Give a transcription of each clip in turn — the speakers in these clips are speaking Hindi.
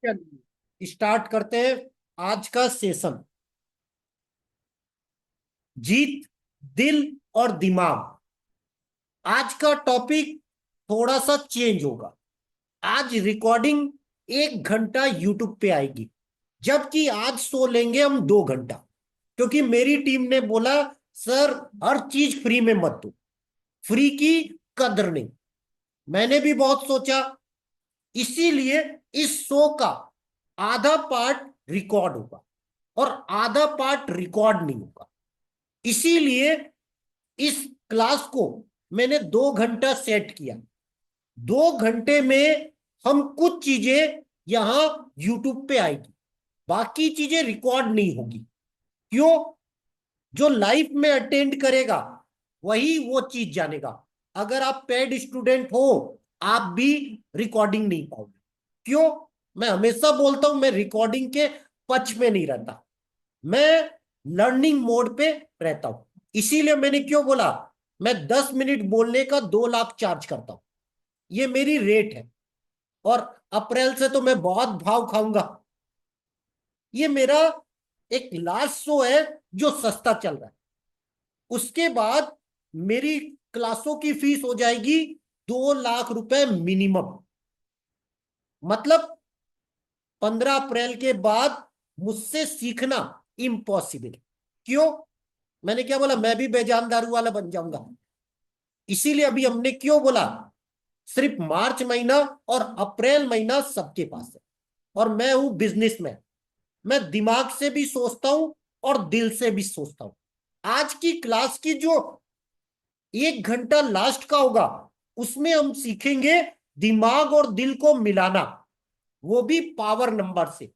चलिए स्टार्ट करते हैं आज का सेशन। जीत, दिल और दिमाग। आज का टॉपिक थोड़ा सा चेंज होगा। आज रिकॉर्डिंग 1 घंटा यूट्यूब पे आएगी, जबकि आज सो लेंगे हम 2 घंटा। क्योंकि मेरी टीम ने बोला, सर हर चीज फ्री में मत दो, फ्री की कदर नहीं। मैंने भी बहुत सोचा, इसीलिए इस शो का आधा पार्ट रिकॉर्ड होगा और आधा पार्ट रिकॉर्ड नहीं होगा। इसीलिए इस क्लास को मैंने 2 घंटा सेट किया। 2 घंटे में हम कुछ चीजें यहां यूट्यूब पे आएगी, बाकी चीजें रिकॉर्ड नहीं होगी। क्यों? जो लाइफ में अटेंड करेगा वही वो चीज जानेगा। अगर आप पेड स्टूडेंट हो, आप भी रिकॉर्डिंग नहीं पाओगे। क्यों? मैं हमेशा बोलता हूं, मैं रिकॉर्डिंग के पक्ष में नहीं रहता, मैं लर्निंग मोड पे रहता हूं। इसीलिए मैंने क्यों बोला, मैं 10 मिनट बोलने का 2 लाख चार्ज करता हूं। ये मेरी रेट है। और अप्रैल से तो मैं बहुत भाव खाऊंगा। ये मेरा एक लास्ट शो है जो सस्ता चल रहा है। उसके बाद मेरी क्लासों की फीस हो जाएगी 2 लाख रुपए मिनिमम। मतलब 15 अप्रैल के बाद मुझसे सीखना इम्पॉसिबल। क्यों? मैंने क्या बोला, मैं भी बेजान दारू वाला बन जाऊंगा। इसीलिए अभी हमने क्यों बोला, सिर्फ मार्च महीना और अप्रैल महीना सबके पास है। और मैं हूं बिजनेसमैन। मैं दिमाग से भी सोचता हूं और दिल से भी सोचता हूं। आज की क्लास की जो 1 घंटा लास्ट का होगा, उसमें हम सीखेंगे दिमाग और दिल को मिलाना, वो भी पावर नंबर से।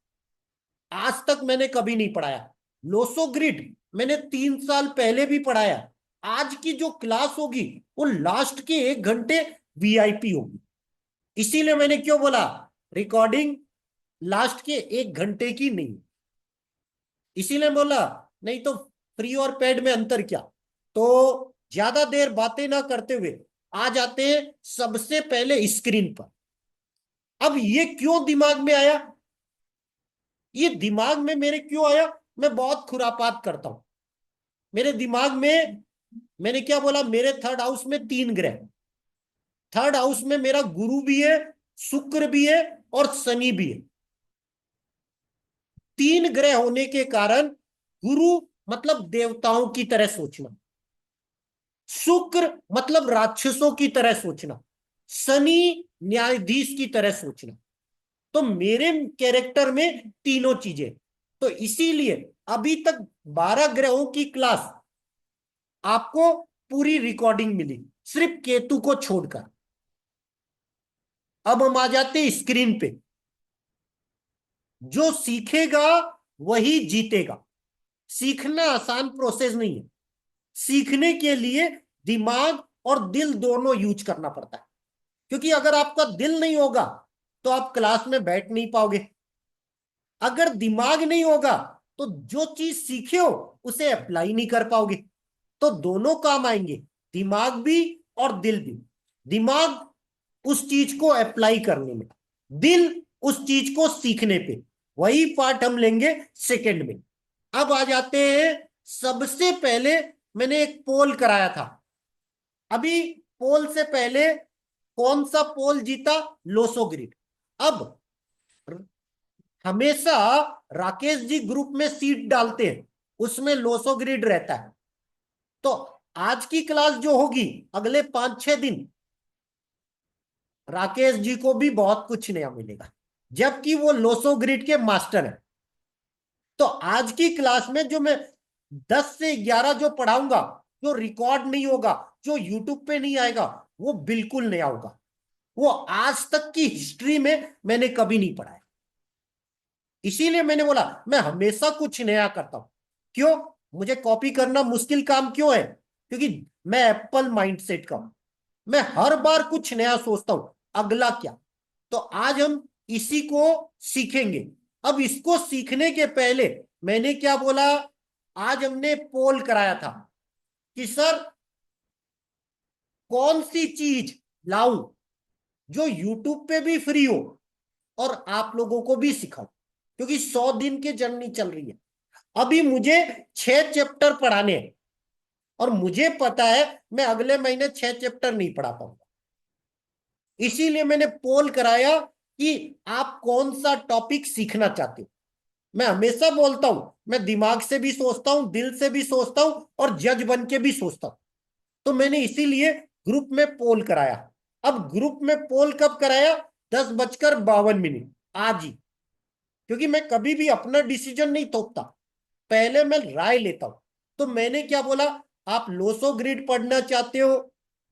आज तक मैंने कभी नहीं पढ़ाया। लोसो ग्रिड मैंने 3 साल पहले भी पढ़ाया। आज की जो क्लास होगी वो लास्ट के 1 घंटे वीआईपी होगी। इसीलिए मैंने क्यों बोला, रिकॉर्डिंग लास्ट के 1 घंटे की नहीं। इसीलिए बोला, नहीं तो फ्री और पेड में अंतर क्या। तो ज्यादा देर बातें ना करते हुए आ जाते हैं सबसे पहले स्क्रीन पर। अब ये क्यों दिमाग में आया, ये दिमाग में मेरे क्यों आया? मैं बहुत खुरापात करता हूं मेरे दिमाग में। मैंने क्या बोला, मेरे थर्ड हाउस में 3 ग्रह। थर्ड हाउस में मेरा गुरु भी है, शुक्र भी है और शनि भी है। 3 ग्रह होने के कारण गुरु मतलब देवताओं की तरह सोचना, शुक्र मतलब राक्षसों की तरह सोचना, शनि न्यायाधीश की तरह सोचना। तो मेरे कैरेक्टर में तीनों चीजें। तो इसीलिए अभी तक 12 ग्रहों की क्लास आपको पूरी रिकॉर्डिंग मिली, सिर्फ केतु को छोड़कर। अब हम आ जाते हैं स्क्रीन पे। जो सीखेगा वही जीतेगा। सीखना आसान प्रोसेस नहीं है। सीखने के लिए दिमाग और दिल दोनों यूज करना पड़ता है। क्योंकि अगर आपका दिल नहीं होगा तो आप क्लास में बैठ नहीं पाओगे। अगर दिमाग नहीं होगा तो जो चीज सीखे हो उसे अप्लाई नहीं कर पाओगे। तो दोनों काम आएंगे, दिमाग भी और दिल भी। दिमाग उस चीज को अप्लाई करने में, दिल उस चीज को सीखने पे। वही पार्ट हम लेंगे सेकंड में। अब आ जाते हैं, सबसे पहले मैंने एक पोल कराया था। अभी पोल से पहले कौन सा पोल जीता? लोसो ग्रिड। अब हमेशा राकेश जी ग्रुप में सीट डालते हैं, उसमें लोसो ग्रिड रहता है। तो आज की क्लास जो होगी अगले 5-6 दिन, राकेश जी को भी बहुत कुछ नया मिलेगा, जबकि वो लोसो ग्रिड के मास्टर है। तो आज की क्लास में जो मैं 10 से 11 जो पढ़ाऊंगा, जो रिकॉर्ड नहीं होगा, जो यूट्यूब पे नहीं आएगा, वो बिल्कुल नया होगा। वो आज तक की हिस्ट्री में मैंने कभी नहीं पढ़ा है। इसीलिए मैंने बोला, मैं हमेशा कुछ नया करता हूं। क्यों? मुझे कॉपी करना मुश्किल काम क्यों है? क्योंकि मैं एप्पल माइंडसेट का हूं। मैं हर बार कुछ नया सोचता हूं, अगला क्या। तो आज हम इसी को सीखेंगे। अब इसको सीखने के पहले मैंने क्या बोला, आज हमने पोल कराया था कि सर कौन सी चीज लाऊं जो यूट्यूब पे भी फ्री हो और आप लोगों को भी सिखाऊं, क्योंकि 100 दिन की जर्नी चल रही है। अभी मुझे 6 चैप्टर पढ़ाने हैं और मुझे पता है मैं अगले महीने 6 चैप्टर नहीं पढ़ा पाऊंगा। इसीलिए मैंने पोल कराया कि आप कौन सा टॉपिक सीखना चाहते हो। मैं हमेशा बोलता हूं, मैं दिमाग से भी सोचता हूं, दिल से भी सोचता हूं और जज बन के भी सोचता हूं। तो मैंने इसीलिए ग्रुप में पोल कराया। अब ग्रुप में पोल कब कराया? 10:52 आज ही। क्योंकि मैं कभी भी अपना डिसीजन नहीं थोपता, पहले मैं राय लेता हूं। तो मैंने क्या बोला, आप लोसो ग्रिड पढ़ना चाहते हो,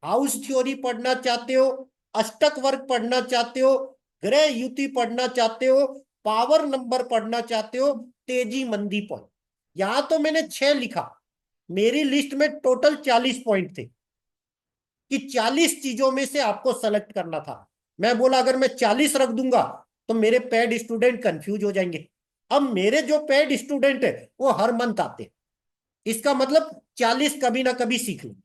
हाउस थ्योरी पढ़ना चाहते हो, अष्टक वर्ग पढ़ना चाहते हो, ग्रह युति पढ़ना चाहते हो, पावर नंबर पढ़ना चाहते हो, तेजी मंदी पॉइंट। यहां तो मैंने 6 लिखा। मेरी लिस्ट में टोटल 40 पॉइंट थे कि 40 चीजों में से आपको सेलेक्ट करना था। मैं बोला अगर मैं 40 रख दूंगा तो मेरे पेड स्टूडेंट कंफ्यूज हो जाएंगे। अब मेरे जो पेड स्टूडेंट है वो हर मंथ आते, इसका मतलब 40 कभी ना कभी सीख लेंगे।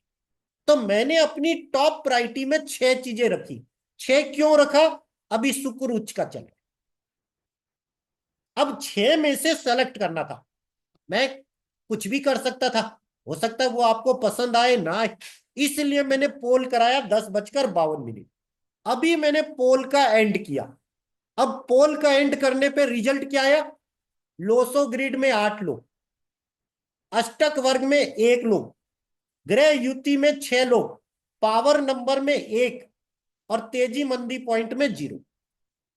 तो मैंने अपनी टॉप प्रायोरिटी में 6 चीजें रखी। 6 क्यों रखा? अभी शुक्र उच्च का चले, अब 6 में से सेलेक्ट करना था। मैं कुछ भी कर सकता था, हो सकता है वो आपको पसंद आए ना आए। इसलिए मैंने पोल कराया 10:52। अभी मैंने पोल का एंड किया। अब पोल का एंड करने पे रिजल्ट क्या आया? लोसो ग्रिड में 8 लोग, अष्टक वर्ग में 1 लोग, ग्रह युति में 6 लोग, पावर नंबर में 1 और तेजी मंदी पॉइंट में 0।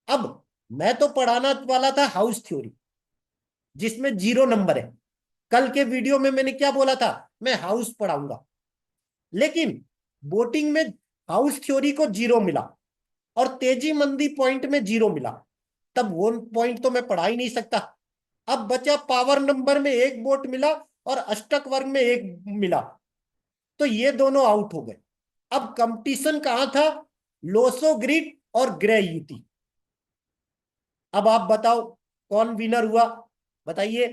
अब मैं तो पढ़ाना वाला था हाउस थ्योरी, जिसमें 0 नंबर है। कल के वीडियो में मैंने क्या बोला था? मैं हाउस पढ़ाऊंगा। लेकिन बोटिंग में हाउस थ्योरी को 0 मिला और तेजी मंदी पॉइंट में 0 मिला, तब वो पॉइंट तो मैं पढ़ा ही नहीं सकता। अब बचा पावर नंबर में 1 बोट मिला और अष्टक वर्ग में 1 मिला, तो ये दोनों आउट हो गए। अब कंपटीशन कहां था? लोसो ग्रिड और ग्रे युति। अब आप बताओ कौन विनर हुआ, बताइए।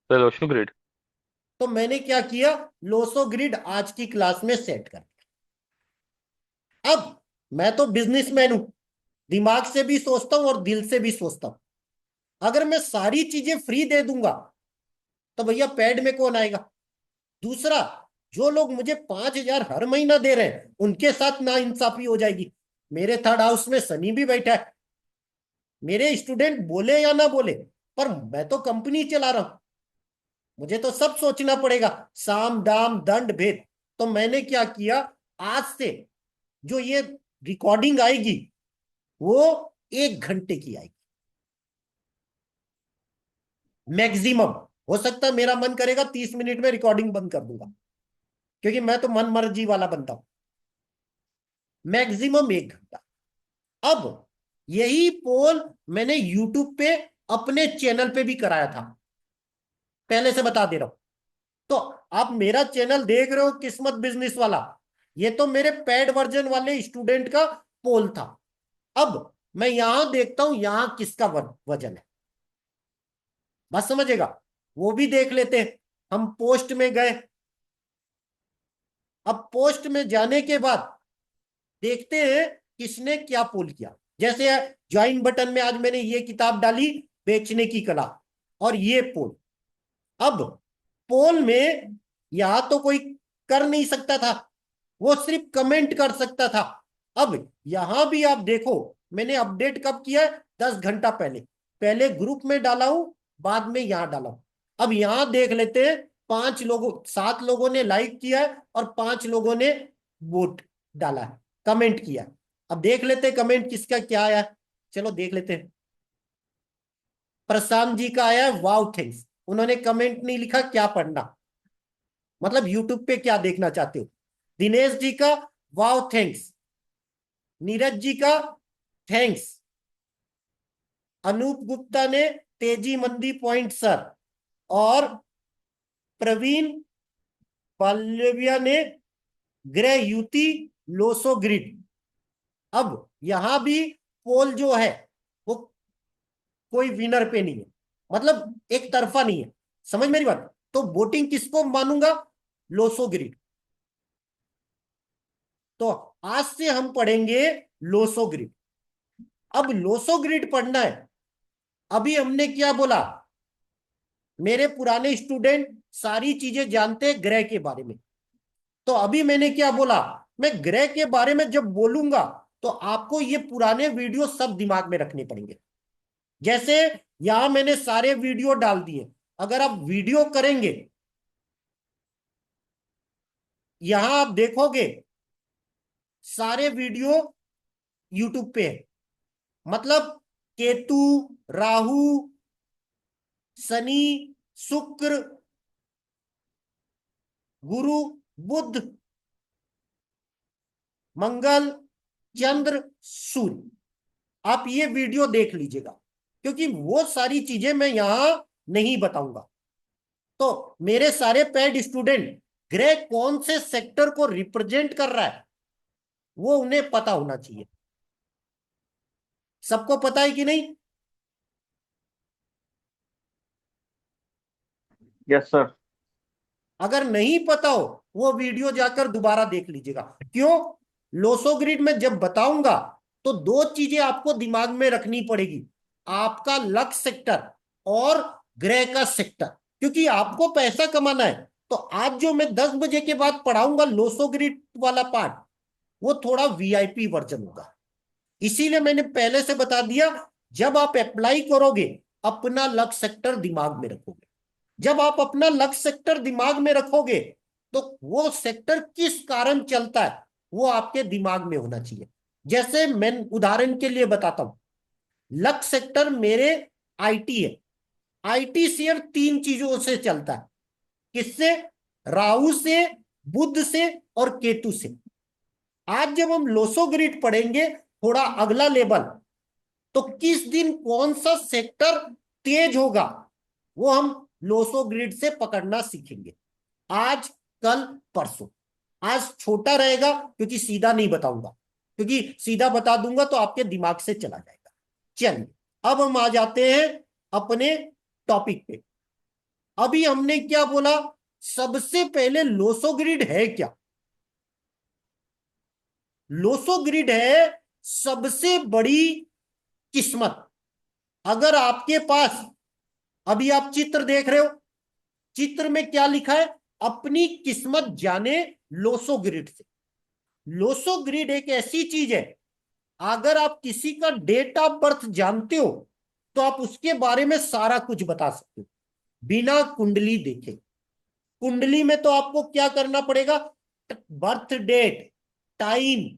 वेलोशो ग्रिड। तो मैंने क्या किया, लोसो ग्रिड आज की क्लास में सेट कर। अब मैं तो बिजनेसमैन हूं, दिमाग से भी सोचता हूं और दिल से भी सोचता हूं। अगर मैं सारी चीजें फ्री दे दूंगा तो भैया पेड में कौन आएगा? दूसरा, जो लोग मुझे 5,000 हर महीना दे रहे हैं उनके साथ ना इंसाफी हो जाएगी। मेरे थर्ड हाउस में सनी भी बैठा है। मेरे स्टूडेंट बोले या ना बोले, पर मैं तो कंपनी चला रहा हूं, मुझे तो सब सोचना पड़ेगा, साम दाम दंड भेद। तो मैंने क्या किया, आज से जो ये रिकॉर्डिंग आएगी वो 1 घंटे की आएगी मैक्सिमम। हो सकता है मेरा मन करेगा 30 मिनट में रिकॉर्डिंग बंद कर दूंगा, क्योंकि मैं तो मन मर्जी वाला बनता हूं। मैक्सिमम 1 घंटा। अब यही पोल मैंने यूट्यूब पे अपने चैनल पे भी कराया था, पहले से बता दे रहा हूं। तो आप मेरा चैनल देख रहे हो किस्मत बिजनेस वाला, ये तो मेरे पेड वर्जन वाले स्टूडेंट का पोल था। अब मैं यहां देखता हूं यहां किसका वजन है, बस समझेगा। वो भी देख लेते हैं। हम पोस्ट में गए। अब पोस्ट में जाने के बाद देखते हैं किसने क्या पोल किया। जैसे ज्वाइन बटन में आज मैंने ये किताब डाली, बेचने की कला, और ये पोल। अब पोल में यहां तो कोई कर नहीं सकता था, वो सिर्फ कमेंट कर सकता था। अब यहां भी आप देखो, मैंने अपडेट कब किया है? 10 घंटा पहले। पहले ग्रुप में डाला हूं, बाद में यहां डाला हूं। अब यहां देख लेते हैं, 5 लोगों 7 लोगों ने लाइक किया है और 5 लोगों ने वोट डाला है, कमेंट किया है। अब देख लेते हैं कमेंट किसका क्या आया है। चलो देख लेते हैं। प्रशांत जी का आया है, वाव थैंक्स। उन्होंने कमेंट नहीं लिखा क्या पढ़ना, मतलब यूट्यूब पे क्या देखना चाहते हो। दिनेश जी का वाव थैंक्स। नीरज जी का थैंक्स। अनूप गुप्ता ने तेजी मंदी पॉइंट सर। और प्रवीण पाल्यविया ने ग्रह युति लोसो ग्रिड। अब यहां भी पोल जो है वो कोई विनर पे नहीं है, मतलब एक तरफा नहीं है। समझ मेरी बात? तो वोटिंग किसको मानूंगा? लोसो ग्रिड। तो आज से हम पढ़ेंगे लोसो ग्रिड। अब लोसो ग्रिड पढ़ना है। अभी हमने क्या बोला, मेरे पुराने स्टूडेंट सारी चीजें जानते हैं ग्रह के बारे में। तो अभी मैंने क्या बोला, मैं ग्रह के बारे में जब बोलूंगा तो आपको ये पुराने वीडियो सब दिमाग में रखने पड़ेंगे। जैसे यहां मैंने सारे वीडियो डाल दिए, अगर आप वीडियो करेंगे, यहां आप देखोगे सारे वीडियो यूट्यूब पे है। मतलब केतु, राहु, शनि, शुक्र, गुरु, बुध, मंगल, चंद्र, सूर्य, आप ये वीडियो देख लीजिएगा, क्योंकि वो सारी चीजें मैं यहां नहीं बताऊंगा। तो मेरे सारे पेड स्टूडेंट ग्रह कौन से सेक्टर को रिप्रेजेंट कर रहा है वो उन्हें पता होना चाहिए। सबको पता है कि नहीं? Yes sir. अगर नहीं पता हो वो वीडियो जाकर दोबारा देख लीजिएगा। क्यों? लोसो ग्रिड में जब बताऊंगा तो दो चीजें आपको दिमाग में रखनी पड़ेगी, आपका लक सेक्टर और ग्रह का सेक्टर। क्योंकि आपको पैसा कमाना है, तो आज जो मैं 10 बजे के बाद पढ़ाऊंगा लोसो ग्रिड वाला पार्ट, वो थोड़ा वीआईपी वर्जन होगा। इसीलिए मैंने पहले से बता दिया, जब आप अप्लाई करोगे अपना लक सेक्टर दिमाग में रखोगे। जब आप अपना लक्ष्य सेक्टर दिमाग में रखोगे तो वो सेक्टर किस कारण चलता है वो आपके दिमाग में होना चाहिए। जैसे मैं उदाहरण के लिए बताता हूं, लक्ष्य सेक्टर मेरे आईटी है। आईटी शेयर तीन चीजों से चलता है। किससे? राहु से, बुध से और केतु से। आज जब हम लोसो ग्रिड पढ़ेंगे थोड़ा अगला लेवल, तो किस दिन कौन सा सेक्टर तेज होगा वो हम लोसो ग्रिड से पकड़ना सीखेंगे। आज, कल, परसों। आज छोटा रहेगा क्योंकि सीधा नहीं बताऊंगा, क्योंकि सीधा बता दूंगा तो आपके दिमाग से चला जाएगा। चलिए, अब हम आ जाते हैं अपने टॉपिक पे। अभी हमने क्या बोला, सबसे पहले लोसो ग्रिड है क्या? लोसो ग्रिड है सबसे बड़ी किस्मत। अगर आपके पास, अभी आप चित्र देख रहे हो, चित्र में क्या लिखा है, अपनी किस्मत जाने लोसो ग्रिड से। लोसो ग्रिड एक ऐसी चीज है, अगर आप किसी का डेट ऑफ बर्थ जानते हो तो आप उसके बारे में सारा कुछ बता सकते हो बिना कुंडली देखे। कुंडली में तो आपको क्या करना पड़ेगा, बर्थ डेट, टाइम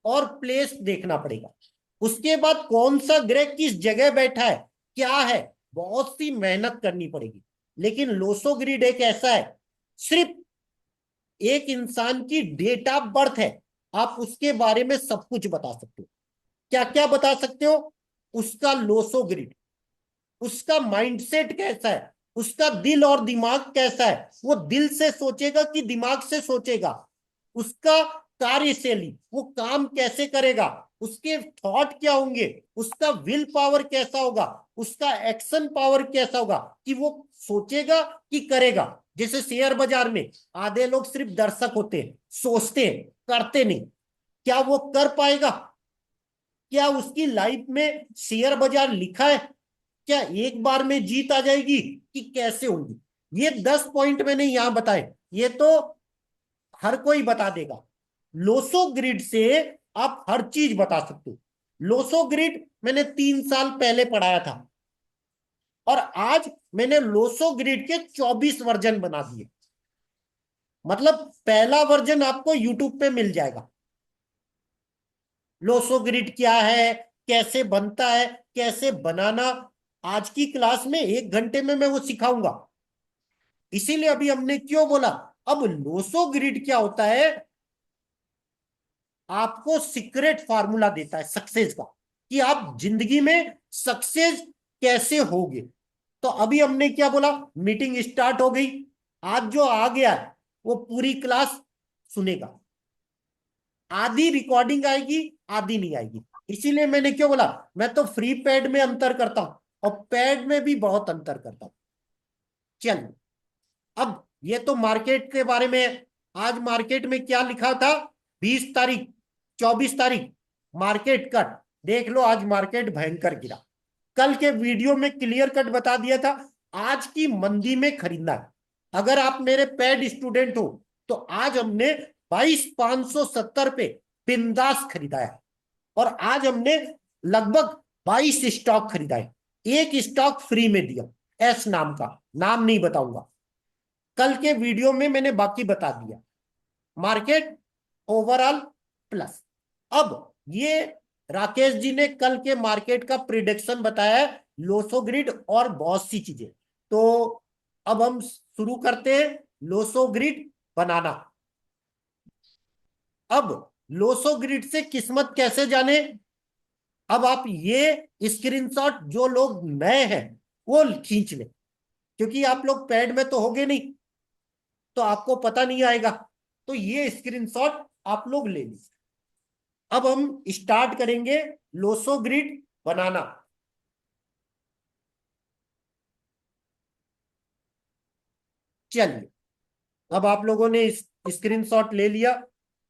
और प्लेस देखना पड़ेगा। उसके बाद कौन सा ग्रह किस जगह बैठा है, क्या है, बहुत सी मेहनत करनी पड़ेगी। लेकिन लोसो ग्रिड एक ऐसा है, सिर्फ एक इंसान की डेट ऑफ बर्थ है, आप उसके बारे में सब कुछ बता सकते हो। क्या क्या बता सकते हो? उसका लोसो ग्रिड, उसका माइंडसेट कैसा है, उसका दिल और दिमाग कैसा है, वो दिल से सोचेगा कि दिमाग से सोचेगा, उसका कार्यशैली, वो काम कैसे करेगा, उसके थॉट क्या होंगे, उसका विल पावर कैसा होगा, उसका एक्शन पावर कैसा होगा, कि वो सोचेगा कि करेगा। जैसे शेयर बाजार में आधे लोग सिर्फ दर्शक होते हैं, सोचते हैं, करते नहीं। क्या वो कर पाएगा? क्या उसकी लाइफ में शेयर बाजार लिखा है? क्या एक बार में जीत आ जाएगी कि कैसे होगी? ये 10 पॉइंट मैंने यहां बताए, ये तो हर कोई बता देगा। लोसो ग्रिड से आप हर चीज बता सकते हो। लोसो ग्रिड मैंने 3 साल पहले पढ़ाया था, और आज मैंने लोसो ग्रिड के 24 वर्जन बना दिए। मतलब पहला वर्जन आपको यूट्यूब पे मिल जाएगा। लोसो ग्रिड क्या है, कैसे बनता है, कैसे बनाना, आज की क्लास में 1 घंटे में मैं वो सिखाऊंगा। इसीलिए अभी हमने क्यों बोला, अब लोसो ग्रिड क्या होता है, आपको सीक्रेट फार्मूला देता है सक्सेस का, कि आप जिंदगी में सक्सेस कैसे होगे। तो अभी हमने क्या बोला, मीटिंग स्टार्ट हो गई। आज जो आ गया है वो पूरी क्लास सुनेगा। आधी रिकॉर्डिंग आएगी, आधी नहीं आएगी। इसीलिए मैंने क्यों बोला, मैं तो फ्री पैड में अंतर करता हूं और पैड में भी बहुत अंतर करता हूं। चलिए, अब ये तो मार्केट के बारे में। आज मार्केट में क्या लिखा था, 20 तारीख, 24 तारीख मार्केट कट। देख लो आज मार्केट भयंकर गिरा। कल के वीडियो में क्लियर कट बता दिया था आज की मंदी में खरीदना है। अगर आप मेरे पेड स्टूडेंट हो तो आज हमने 22,570 पे बिंदास खरीदा है। और आज हमने लगभग 22 स्टॉक खरीदा है। एक स्टॉक फ्री में दिया, एस नाम का, नाम नहीं बताऊंगा। कल के वीडियो में मैंने बाकी बता दिया। Market overall plus. अब ये राकेश जी ने कल के मार्केट का प्रिडिक्शन बताया है, लोसो ग्रिड और बहुत सी चीजें। तो अब हम शुरू करते हैं लोसो ग्रिड बनाना। अब लोसो ग्रिड से किस्मत कैसे जाने। अब आप ये स्क्रीनशॉट जो लोग नए हैं वो खींच लें, क्योंकि आप लोग पैड में तो होगे नहीं तो आपको पता नहीं आएगा। तो ये स्क्रीनशॉट आप लोग ले लीजिए। अब हम स्टार्ट करेंगे लोसो ग्रिड बनाना। चलिए, अब आप लोगों ने स्क्रीनशॉट ले लिया।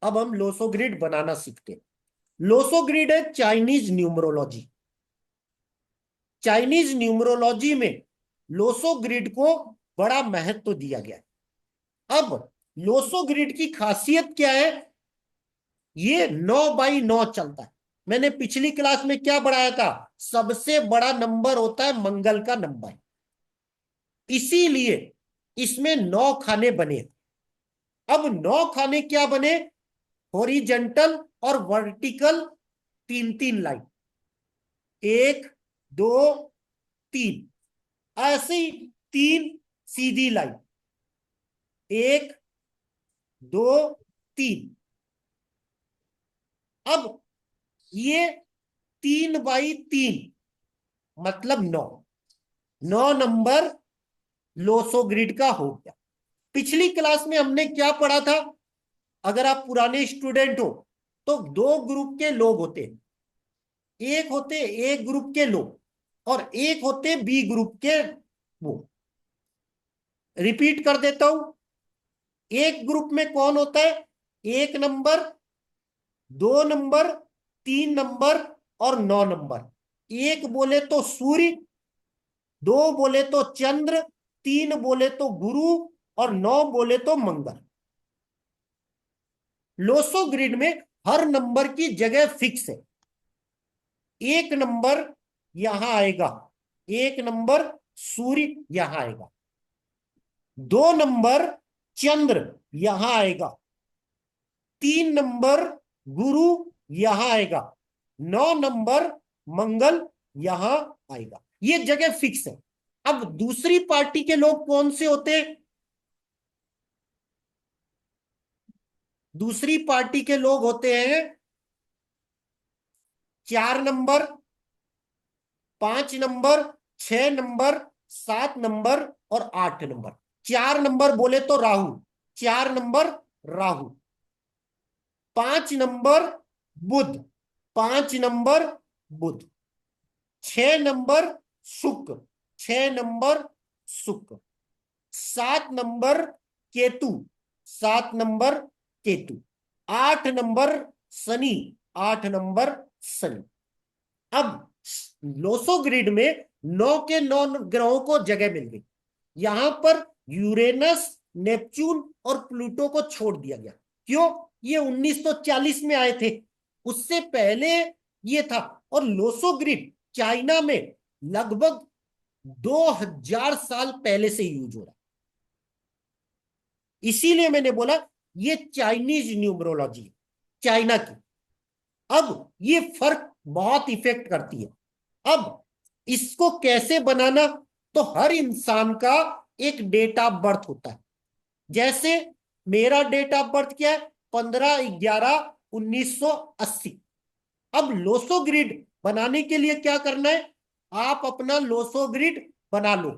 अब हम लोसो ग्रिड बनाना सीखते हैं। लोसो ग्रिड है चाइनीज न्यूमरोलॉजी। चाइनीज न्यूमरोलॉजी में लोसो ग्रिड को बड़ा महत्व दिया गया है। अब लोसो ग्रिड की खासियत क्या है, ये 9 बाई 9 चलता है। मैंने पिछली क्लास में क्या बढ़ाया था, सबसे बड़ा नंबर होता है मंगल का नंबर, इसीलिए इसमें 9 खाने बने। अब 9 खाने क्या बने, हॉरिजेंटल और वर्टिकल 3 3 लाइन, 1 2 3, ऐसे ही 3 सीधी लाइन, 1 2 3। अब ये 3 बाई 3 मतलब 9, 9 नंबर लोसो ग्रिड का हो गया। पिछली क्लास में हमने क्या पढ़ा था, अगर आप पुराने स्टूडेंट हो तो 2 ग्रुप के लोग होते हैं। एक होते ए ग्रुप के लोग और एक होते बी ग्रुप के वो। रिपीट कर देता हूं, एक ग्रुप में कौन होता है, 1 नंबर, 2 नंबर, 3 नंबर और 9 नंबर। एक बोले तो सूर्य, 2 बोले तो चंद्र, 3 बोले तो गुरु और 9 बोले तो मंगल। लोसो ग्रिड में हर नंबर की जगह फिक्स है। 1 नंबर यहां आएगा, 1 नंबर सूर्य यहां आएगा, 2 नंबर चंद्र यहां आएगा, 3 नंबर गुरु यहां आएगा, 9 नंबर मंगल यहां आएगा। ये जगह फिक्स है। अब दूसरी पार्टी के लोग कौन से होते हैं, दूसरी पार्टी के लोग होते हैं 4 नंबर, 5 नंबर, 6 नंबर, 7 नंबर और 8 नंबर। 4 नंबर बोले तो राहु, 4 नंबर राहु, 5 नंबर बुध, 5 नंबर बुध, 6 नंबर शुक्र, 6 नंबर शुक्र, 7 number Ketu, 7 number Ketu, 8 number Shani, 8 number Shani. अब लोसो ग्रिड में 9 के 9 ग्रहों को जगह मिल गई। यहां पर यूरेनस, नेपच्यून और प्लूटो को छोड़ दिया गया। क्यों, ये 1940 में आए थे, उससे पहले ये था। और लोसो ग्रिड चाइना में लगभग 2000 साल पहले से यूज हो रहा है। इसीलिए मैंने बोला ये चाइनीज न्यूमरोलॉजी है, चाइना की। अब ये फर्क बहुत इफेक्ट करती है। अब इसको कैसे बनाना, तो हर इंसान का एक डेट ऑफ बर्थ होता है। जैसे मेरा डेट ऑफ बर्थ क्या है, 15/11/1980। अब लोसो ग्रिड बनाने के लिए क्या करना है, आप अपना लोसो ग्रिड बना लो,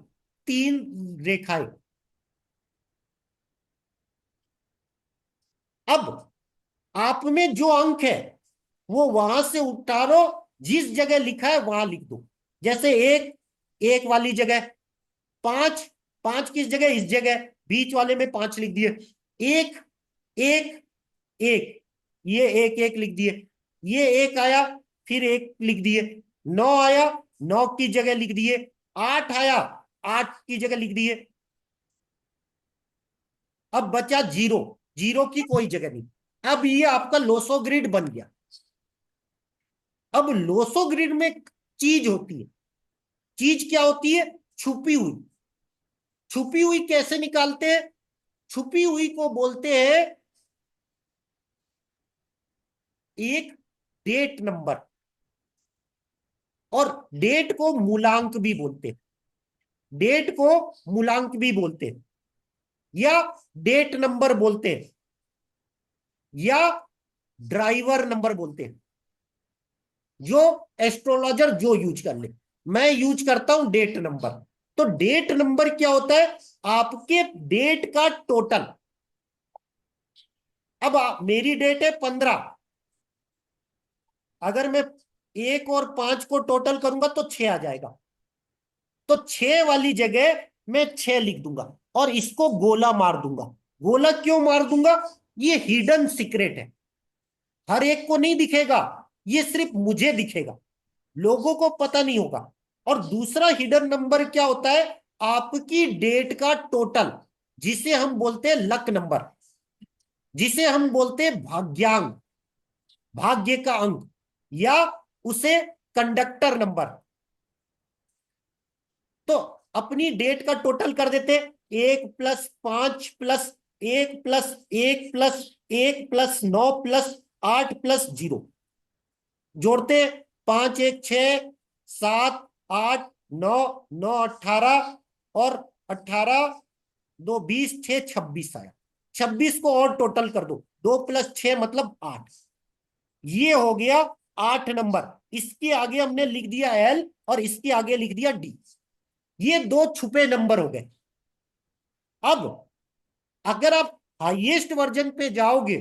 3 रेखाएं। अब आप में जो अंक है वो वहां से उतारो, जिस जगह लिखा है वहां लिख दो। जैसे एक, एक वाली जगह 5, 5 किस जगह, इस जगह बीच वाले में 5 लिख दिए। एक, एक, एक, ये एक एक लिख दिए, ये एक आया, फिर एक लिख दिए, 9 आया, 9 की जगह लिख दिए, 8 आया, 8 की जगह लिख दिए। अब बचा जीरो, जीरो की कोई जगह नहीं। अब ये आपका लोसो ग्रिड बन गया। अब लोसो ग्रिड में एक चीज होती है। चीज क्या होती है? छुपी हुई। छुपी हुई कैसे निकालते हैं? छुपी हुई को बोलते हैं एक डेट नंबर, और डेट को मूलांक भी बोलते हैं। डेट को मूलांक भी बोलते हैं, या डेट नंबर बोलते हैं, या ड्राइवर नंबर बोलते हैं, जो एस्ट्रोलॉजर जो यूज कर ले। मैं यूज करता हूं डेट नंबर। तो डेट नंबर क्या होता है? आपके डेट का टोटल। अब मेरी डेट है 15, अगर मैं 1 और 5 को टोटल करूंगा तो 6 आ जाएगा। तो 6 वाली जगह मैं 6 लिख दूंगा और इसको गोला मार दूंगा। गोला क्यों मार दूंगा? ये हिडन सीक्रेट है, हर एक को नहीं दिखेगा, ये सिर्फ मुझे दिखेगा, लोगों को पता नहीं होगा। और दूसरा हिडन नंबर क्या होता है? आपकी डेट का टोटल, जिसे हम बोलते हैं लक नंबर, जिसे हम बोलते हैं भाग्यांक, भाग्य का अंक, या उसे कंडक्टर नंबर। तो अपनी डेट का टोटल कर देते, 1 + 5 + 1 + 1 + 1 + 9 + 8 जोड़ते, 5 1 6 7 8 9 9 18, और 18 2 20 6 26 आया। 26 को और टोटल कर दो, 2 + 6 मतलब 8। ये हो गया 8 नंबर। इसके आगे हमने लिख दिया एल, और इसके आगे लिख दिया डी। ये दो छुपे नंबर हो गए। अब अगर आप हाईएस्ट वर्जन पे जाओगे,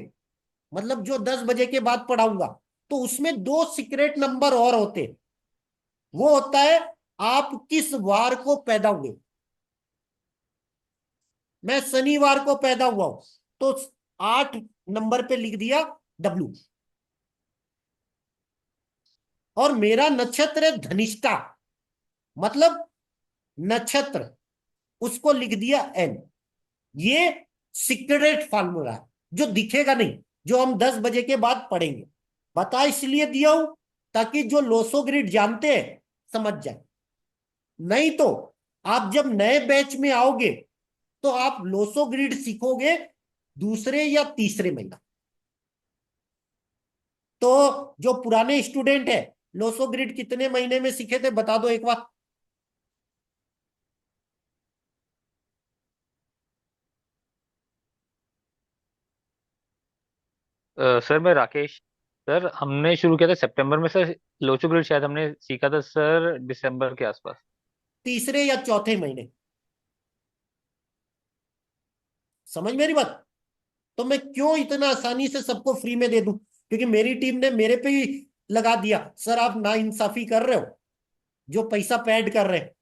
मतलब जो 10 बजे के बाद पढ़ाऊंगा, तो उसमें दो सीक्रेट नंबर और होते। वो होता है आप किस वार को पैदा हुए। मैं शनिवार को पैदा हुआ हूं, तो 8 नंबर पे लिख दिया डब्ल्यू। और मेरा नक्षत्र है धनिष्ठा, मतलब नक्षत्र, उसको लिख दिया एन। ये सीक्रेट फार्मूला है, जो दिखेगा नहीं, जो हम 10 बजे के बाद पढ़ेंगे। बता इसलिए दिया हूं ताकि जो लोसो ग्रिड जानते हैं समझ जाए। नहीं तो आप जब नए बैच में आओगे तो आप लोसो ग्रिड सीखोगे दूसरे या तीसरे महीना। तो जो पुराने स्टूडेंट है, लोसो ग्रिड कितने महीने में सीखे थे बता दो एक बार। सर मैं राकेश। सर हमने शुरू किया था सितंबर में सर। लोचो ग्रिड शायद हमने सीखा था सर दिसंबर के आसपास। तीसरे या चौथे महीने। समझ मेरी बात? तो मैं क्यों इतना आसानी से सबको फ्री में दे दूं? क्योंकि मेरी टीम ने मेरे पे ही लगा दिया, सर आप नाइंसाफी कर रहे हो, जो पैसा पैड कर रहे हैं।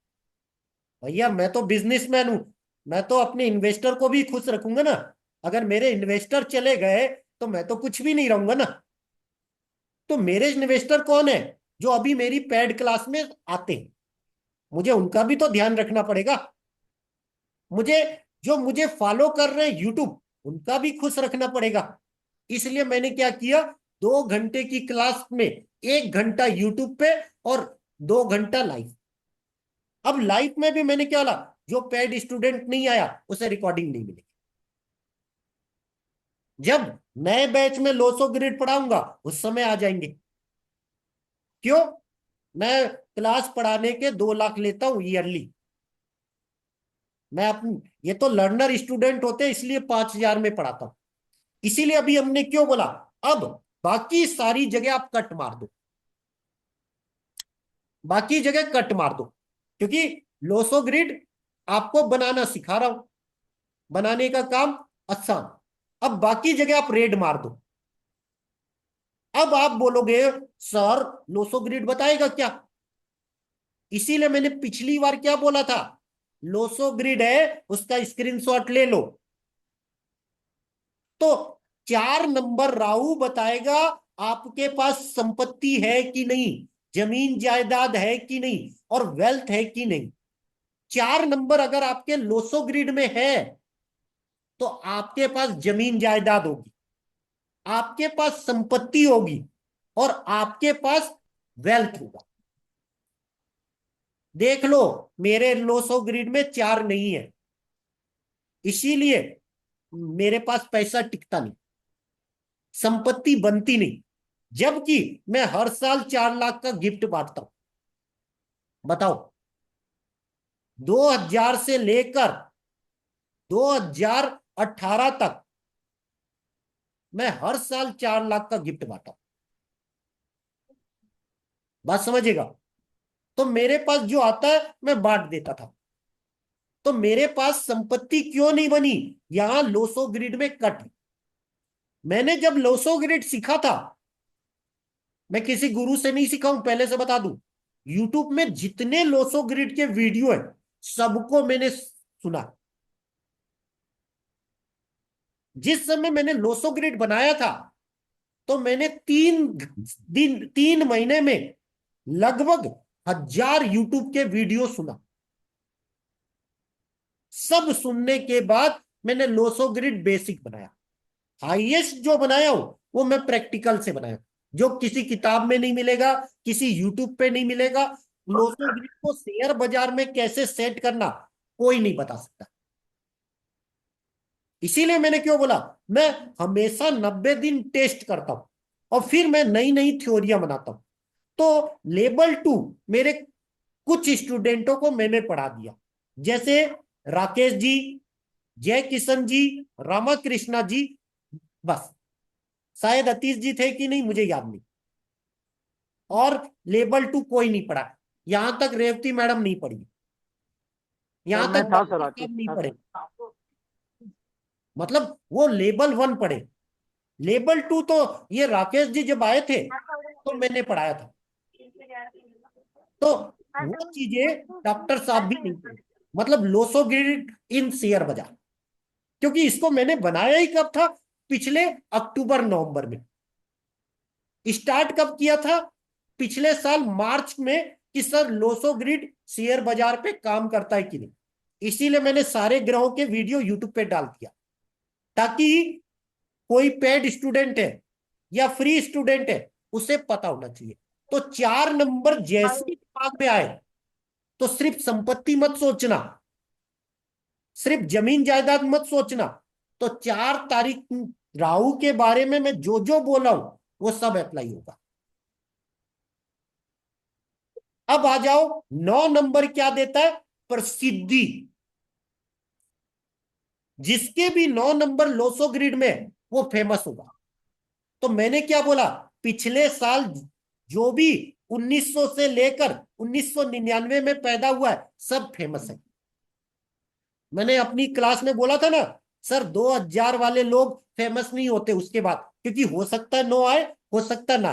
भैया मैं तो बिजनेसमैन हूं, मैं तो अपने इन्वेस्टर को भी खुश रखूंगा ना। अगर मेरे इन्वेस्टर चले गए तो मैं तो कुछ भी नहीं रहूंगा ना। तो मेरे इन्वेस्टर कौन है? जो अभी मेरी पेड क्लास में आते हैं, मुझे उनका भी तो ध्यान रखना पड़ेगा। मुझे जो मुझे फॉलो कर रहे हैं यूट्यूब, उनका भी खुश रखना पड़ेगा। इसलिए मैंने क्या किया, 2 घंटे की क्लास में 1 घंटा यूट्यूब पे और 2 घंटा लाइव। अब लाइव में भी मैंने क्या बोला, जो पेड स्टूडेंट नहीं आया उसे रिकॉर्डिंग नहीं मिलेगी। जब नए बैच में लोसो ग्रिड पढ़ाऊंगा उस समय आ जाएंगे। क्यों? मैं क्लास पढ़ाने के 2 लाख लेता हूं ईयरली। मैं अपनी, ये तो लर्नर स्टूडेंट होते हैं इसलिए 5,000 में पढ़ाता हूं। इसीलिए अभी हमने क्यों बोला, अब बाकी सारी जगह आप कट मार दो, बाकी जगह कट मार दो। क्योंकि लोसो ग्रिड आपको बनाना सिखा रहा हूं, बनाने का काम आसान। अब बाकी जगह आप रेड मार दो। अब आप बोलोगे सर लोसो ग्रिड बताएगा क्या? इसीलिए मैंने पिछली बार क्या बोला था, लोसो ग्रिड है उसका स्क्रीनशॉट ले लो। तो 4 नंबर राहु बताएगा आपके पास संपत्ति है कि नहीं, जमीन जायदाद है कि नहीं, और वेल्थ है कि नहीं। 4 नंबर अगर आपके लोसो ग्रिड में है तो आपके पास जमीन जायदाद होगी, आपके पास संपत्ति होगी, और आपके पास वेल्थ होगा। देख लो, मेरे लोसो ग्रिड में 4 नहीं है, इसीलिए मेरे पास पैसा टिकता नहीं, संपत्ति बनती नहीं, जबकि मैं हर साल 4 लाख का गिफ्ट बांटता हूं। बताओ, 2000 से लेकर 2018 तक मैं हर साल 4 लाख का गिफ्ट बांटा। बात समझेगा? तो मेरे पास जो आता है मैं बांट देता था। तो मेरे पास संपत्ति क्यों नहीं बनी? यहां लोसो ग्रिड में कट। मैंने जब लोसो ग्रिड सीखा था, मैं किसी गुरु से नहीं सीखा हूं, पहले से बता दूं। यूट्यूब में जितने लोसो ग्रिड के वीडियो है सबको मैंने सुना। जिस समय मैंने लोसो ग्रिड बनाया था तो मैंने 3 महीने में लगभग 1000 यूट्यूब के वीडियो सुना। सब सुनने के बाद मैंने लोसो ग्रिड बेसिक बनाया। हाईएस्ट जो बनाया हूं वो मैं प्रैक्टिकल से बनाया, जो किसी किताब में नहीं मिलेगा, किसी यूट्यूब पे नहीं मिलेगा। लोसो ग्रिड को शेयर बाजार में कैसे सेट करना कोई नहीं बता सकता। इसीलिए मैंने क्यों बोला, मैं हमेशा 90 दिन टेस्ट करता हूं और फिर मैं नई नई थ्योरियां बनाता हूं। तो लेवल 2 मेरे कुछ स्टूडेंटों को मैंने पढ़ा दिया, जैसे राकेश जी, जय किशन जी, रामाकृष्णा जी, बस। शायद अतीश जी थे कि नहीं मुझे याद नहीं। और लेवल 2 कोई नहीं पढ़ा, यहां तक रेवती मैडम नहीं पढ़ी, सर यहां मैं तक था सर, डॉक्टर आशीष साहब नहीं था पढ़े। सर। मतलब वो लेवल 1 पढ़े। लेवल 2 तो ये राकेश जी जब आए थे तो मैंने पढ़ाया था। तो वो चीजें डॉक्टर साहब भी नहीं पढ़े। मतलब लोसो ग्रिड इन शेयर बाजार, क्योंकि इसको मैंने बनाया ही कब था, पिछले अक्टूबर नवंबर में। स्टार्ट कब किया था? पिछले साल मार्च में, कि सर लोसो ग्रिड शेयर बाजार पे काम करता है कि नहीं। इसीलिए मैंने सारे ग्रहों के वीडियो यूट्यूब पे डाल दिया, ताकि कोई पेड स्टूडेंट है या फ्री स्टूडेंट है उसे पता होना चाहिए। तो 4 नंबर जैसे ही दिमाग में आए तो सिर्फ संपत्ति मत सोचना, सिर्फ जमीन जायदाद मत सोचना। तो 4 तारीख राहु के बारे में मैं जो जो बोला हूं वो सब अप्लाई होगा। अब आ जाओ, 9 नंबर क्या देता है? प्रसिद्धि। जिसके भी 9 नंबर लोसो ग्रिड में वो फेमस होगा। तो मैंने क्या बोला, पिछले साल जो भी 1900 से लेकर 1999 में पैदा हुआ है सब फेमस है। मैंने अपनी क्लास में बोला था ना, सर 2000 वाले लोग फेमस नहीं होते उसके बाद, क्योंकि हो सकता है नो आए, हो सकता ना।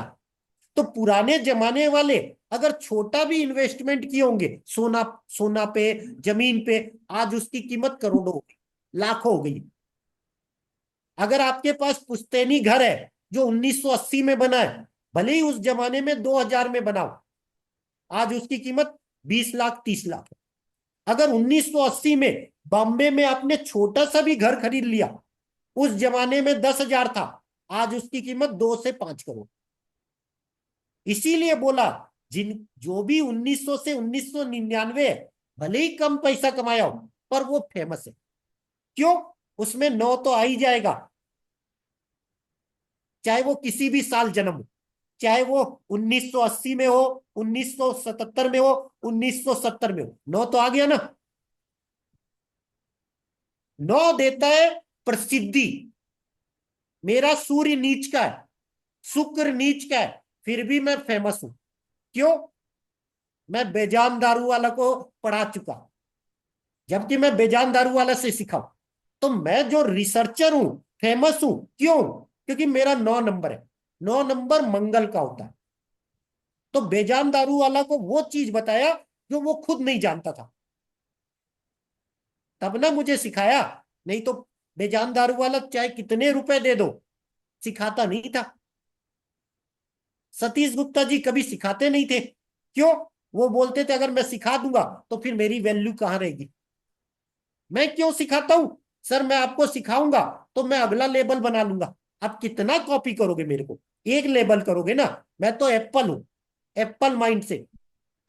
तो पुराने जमाने वाले अगर छोटा भी इन्वेस्टमेंट किए होंगे, सोना सोना पे, जमीन पे, आज उसकी कीमत करोड़ों हो गई, लाखों हो गई। अगर आपके पास पुश्तैनी घर है जो 1980 में बना है, भले ही उस जमाने में 2000 में बनाओ, आज उसकी कीमत 20 लाख 30 लाख है। अगर 1980 में बॉम्बे में आपने छोटा सा भी घर खरीद लिया, उस जमाने में 10,000 था, आज उसकी कीमत 2 से 5 करोड़। इसीलिए बोला, जिन जो भी 1900 से 1999 है, भले ही कम पैसा कमाया हो पर वो फेमस है। क्यों? उसमें 9 तो आ ही जाएगा, चाहे वो किसी भी साल जन्म हो, चाहे वो 1980 में हो, 1977 में हो, 1970 में हो, 9 तो आ गया ना। 9 देता है प्रसिद्धि। मेरा सूर्य नीच का है, शुक्र नीच का है, फिर भी मैं फेमस हूं। क्यों? मैं बेजान दारू वाला को पढ़ा चुका, जबकि मैं बेजान दारू वाला से सीखा। तो मैं जो रिसर्चर हूं, फेमस हूं। क्यों? क्योंकि मेरा 9 नंबर है। 9 नंबर मंगल का होता है। तो बेजान दारू वाला को वो चीज बताया जो वो खुद नहीं जानता था, तब ना मुझे सिखाया। नहीं तो बेजान दारू वाला चाहे कितने रुपए दे दो, सिखाता नहीं था। सतीश गुप्ता जी कभी सिखाते नहीं थे। क्यों? वो बोलते थे अगर मैं सिखा दूंगा तो फिर मेरी वैल्यू कहाँ रहेगी। मैं क्यों सिखाता हूं? सर मैं आपको सिखाऊंगा तो मैं अगला लेबल बना लूंगा। आप कितना कॉपी करोगे मेरे को? एक लेबल करोगे ना। मैं तो एप्पल हूं, एप्पल माइंड से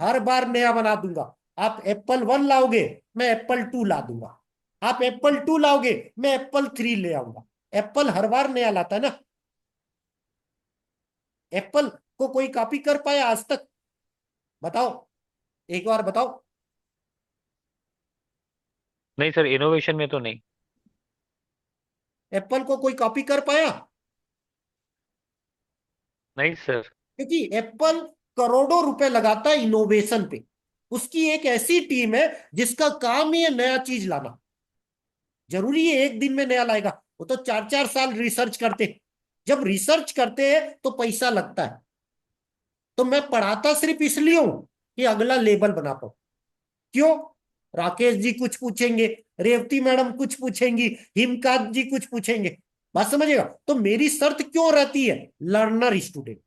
हर बार नया बना दूंगा। आप एप्पल 1 लाओगे, मैं एप्पल 2 ला दूंगा। आप एप्पल 2 लाओगे, मैं एप्पल 3 ले आऊंगा। एप्पल हर बार नया लाता है ना। एप्पल को कोई कॉपी कर पाया आज तक? बताओ, एक बार बताओ। नहीं सर, इनोवेशन में तो नहीं। एप्पल को कोई कॉपी कर पाया? नहीं सर। क्योंकि एप्पल करोड़ों रुपए लगाता है इनोवेशन पे। उसकी एक ऐसी टीम है जिसका काम ही है नया चीज लाना। जरूरी है एक दिन में नया लाएगा? वो तो 4-4 साल रिसर्च करते। जब रिसर्च करते हैं तो पैसा लगता है। तो मैं पढ़ाता सिर्फ इसलिए हूं कि अगला लेबल बना पाऊं। क्यों? राकेश जी कुछ पूछेंगे, रेवती मैडम कुछ पूछेंगी, हिमकांत जी कुछ पूछेंगे। बात समझिएगा? तो मेरी शर्त क्यों रहती है? Learner student.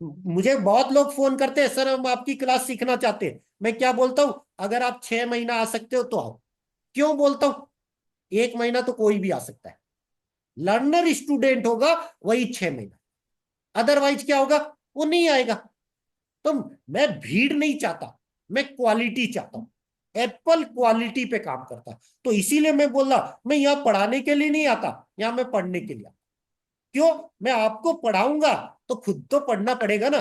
मुझे बहुत लोग फोन करते हैं, सर हम आपकी क्लास सीखना चाहते हैं। मैं क्या बोलता हूं? अगर आप 6 महीना आ सकते हो तो आओ। क्यों बोलता हूं? 1 महीना तो कोई भी आ सकता है। लर्नर स्टूडेंट होगा वही 6 महीना, अदरवाइज क्या होगा? वो नहीं आएगा। तो मैं भीड़ नहीं चाहता, मैं क्वालिटी चाहता हूं। एप्पल क्वालिटी पे काम करता है। तो इसीलिए मैं बोल रहा, मैं यहाँ पढ़ाने के लिए नहीं आता, यहाँ मैं पढ़ने के लिए आता। क्यों? मैं आपको पढ़ाऊंगा तो खुद तो पढ़ना पड़ेगा ना।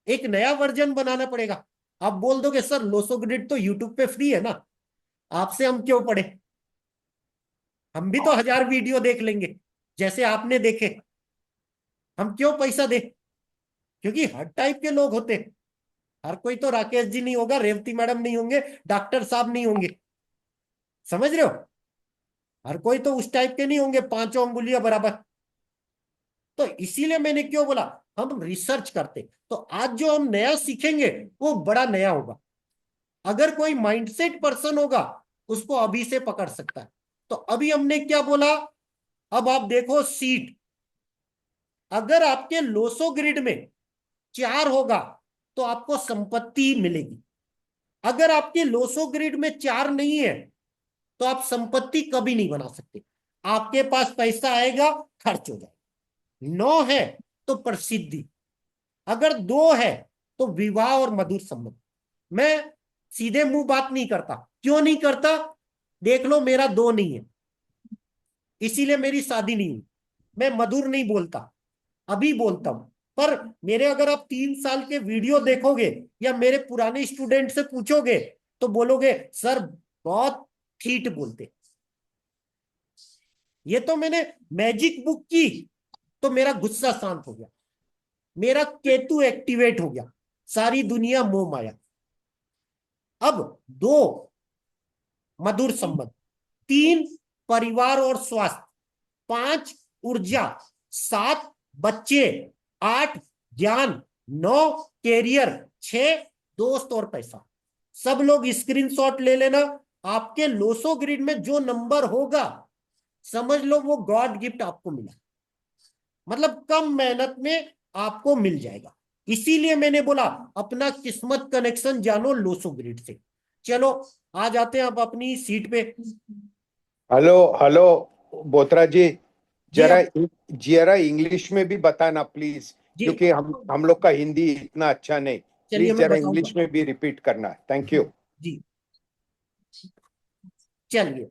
एक नया वर्जन बनाना पड़ेगा। आप बोल दोगे सर लोसो ग्रिड तो यूट्यूब पे फ्री है ना, आपसे हम क्यों पढ़े? हम भी तो 1000 वीडियो देख लेंगे जैसे आपने देखे। हम क्यों पैसा दे? क्योंकि हर टाइप के लोग होते हैं। हर कोई तो राकेश जी नहीं होगा, रेवती मैडम नहीं होंगे, डॉक्टर साहब नहीं होंगे। समझ रहे हो? हर कोई तो उस टाइप के नहीं होंगे, पांचों अंगुलियां बराबर। तो इसीलिए मैंने क्यों बोला, हम रिसर्च करते। तो आज जो हम नया सीखेंगे वो बड़ा नया होगा। अगर कोई माइंडसेट पर्सन होगा उसको अभी से पकड़ सकता है। तो अभी हमने क्या बोला? अब आप देखो सीट। अगर आपके लोसो ग्रिड में 4 होगा तो आपको संपत्ति मिलेगी। अगर आपके लोसो ग्रिड में 4 नहीं है तो आप संपत्ति कभी नहीं बना सकते। आपके पास पैसा आएगा, खर्च हो जाएगा। 9 है तो प्रसिद्धि। अगर 2 है तो विवाह और मधुर संबंध। मैं सीधे मुंह बात नहीं करता। क्यों नहीं करता? देख लो, मेरा 2 नहीं है, इसीलिए मेरी शादी नहीं हुई। मैं मधुर नहीं बोलता, अभी बोलता हूं। पर मेरे अगर आप 3 साल के वीडियो देखोगे या मेरे पुराने स्टूडेंट से पूछोगे तो बोलोगे सर बहुत ठीठ बोलते। ये तो मैंने मैजिक बुक की तो मेरा गुस्सा शांत हो गया, मेरा केतु एक्टिवेट हो गया, सारी दुनिया मोह माया। अब 2 मधुर संबंध, 3 परिवार और स्वास्थ्य, 5 ऊर्जा, 7 बच्चे, 8 ज्ञान, 9 कैरियर, 6 दोस्त और पैसा। सब लोग स्क्रीनशॉट ले लेना। आपके लोसो ग्रिड में जो नंबर होगा समझ लो वो गॉड गिफ्ट आपको मिला। मतलब कम मेहनत में आपको मिल जाएगा। इसीलिए मैंने बोला अपना किस्मत कनेक्शन जानो लोसो ग्रिड से। चलो आ जाते हैं अब अपनी सीट पे। हेलो हेलो बोत्रा जी, जी जरा अब जरा इंग्लिश में भी बताना प्लीज, जी क्योंकि हम लोग का हिंदी इतना अच्छा नहीं। चलिए प्लीज मैं जरा बताऊंगा। इंग्लिश में भी रिपीट करना। Thank you. जी चलिए।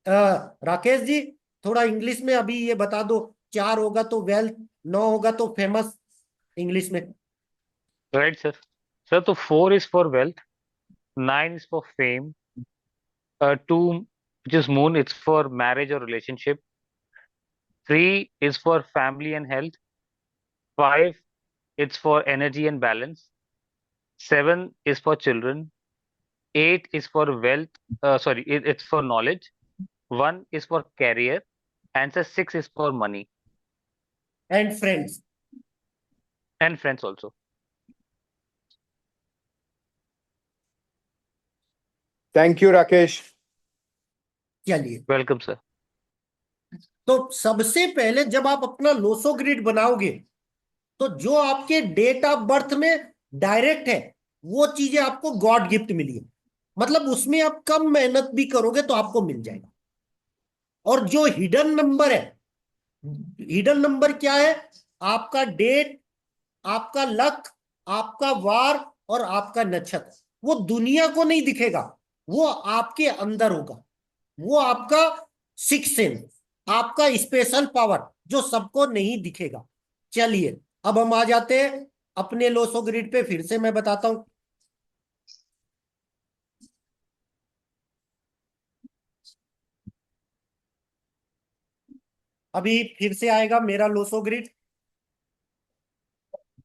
राकेश जी थोड़ा इंग्लिश में अभी ये बता दो। 4 होगा तो वेल्थ, 9 होगा तो फेमस, इंग्लिश में। Right sir. सर तो 4 is for wealth, 9 is for fame, 2 which is moon, it's for marriage or relationship, 3 is for family and health, 5 it's for energy and balance, 7 is for children, 8 is for wealth, sorry, it's for knowledge, 1 is for career, answer 6 is for money and friends. and friends also. Thank you Rakesh. चलिए, वेलकम सर। तो सबसे पहले जब आप अपना लोसो ग्रिड बनाओगे तो जो आपके डेट ऑफ बर्थ में डायरेक्ट है वो चीजें आपको गॉड गिफ्ट मिली है। मतलब उसमें आप कम मेहनत भी करोगे तो आपको मिल जाएगा। और जो हिडन नंबर है, हिडन नंबर क्या है? आपका डेट, आपका लक, आपका वार और आपका नक्षत्र, वो दुनिया को नहीं दिखेगा, वो आपके अंदर होगा। वो आपका सिक्स सेंस, आपका स्पेशल पावर जो सबको नहीं दिखेगा। चलिए, अब हम आ जाते हैं अपने लोसो ग्रिड पे। फिर से मैं बताता हूं। अभी फिर से आएगा मेरा लोसो ग्रिड।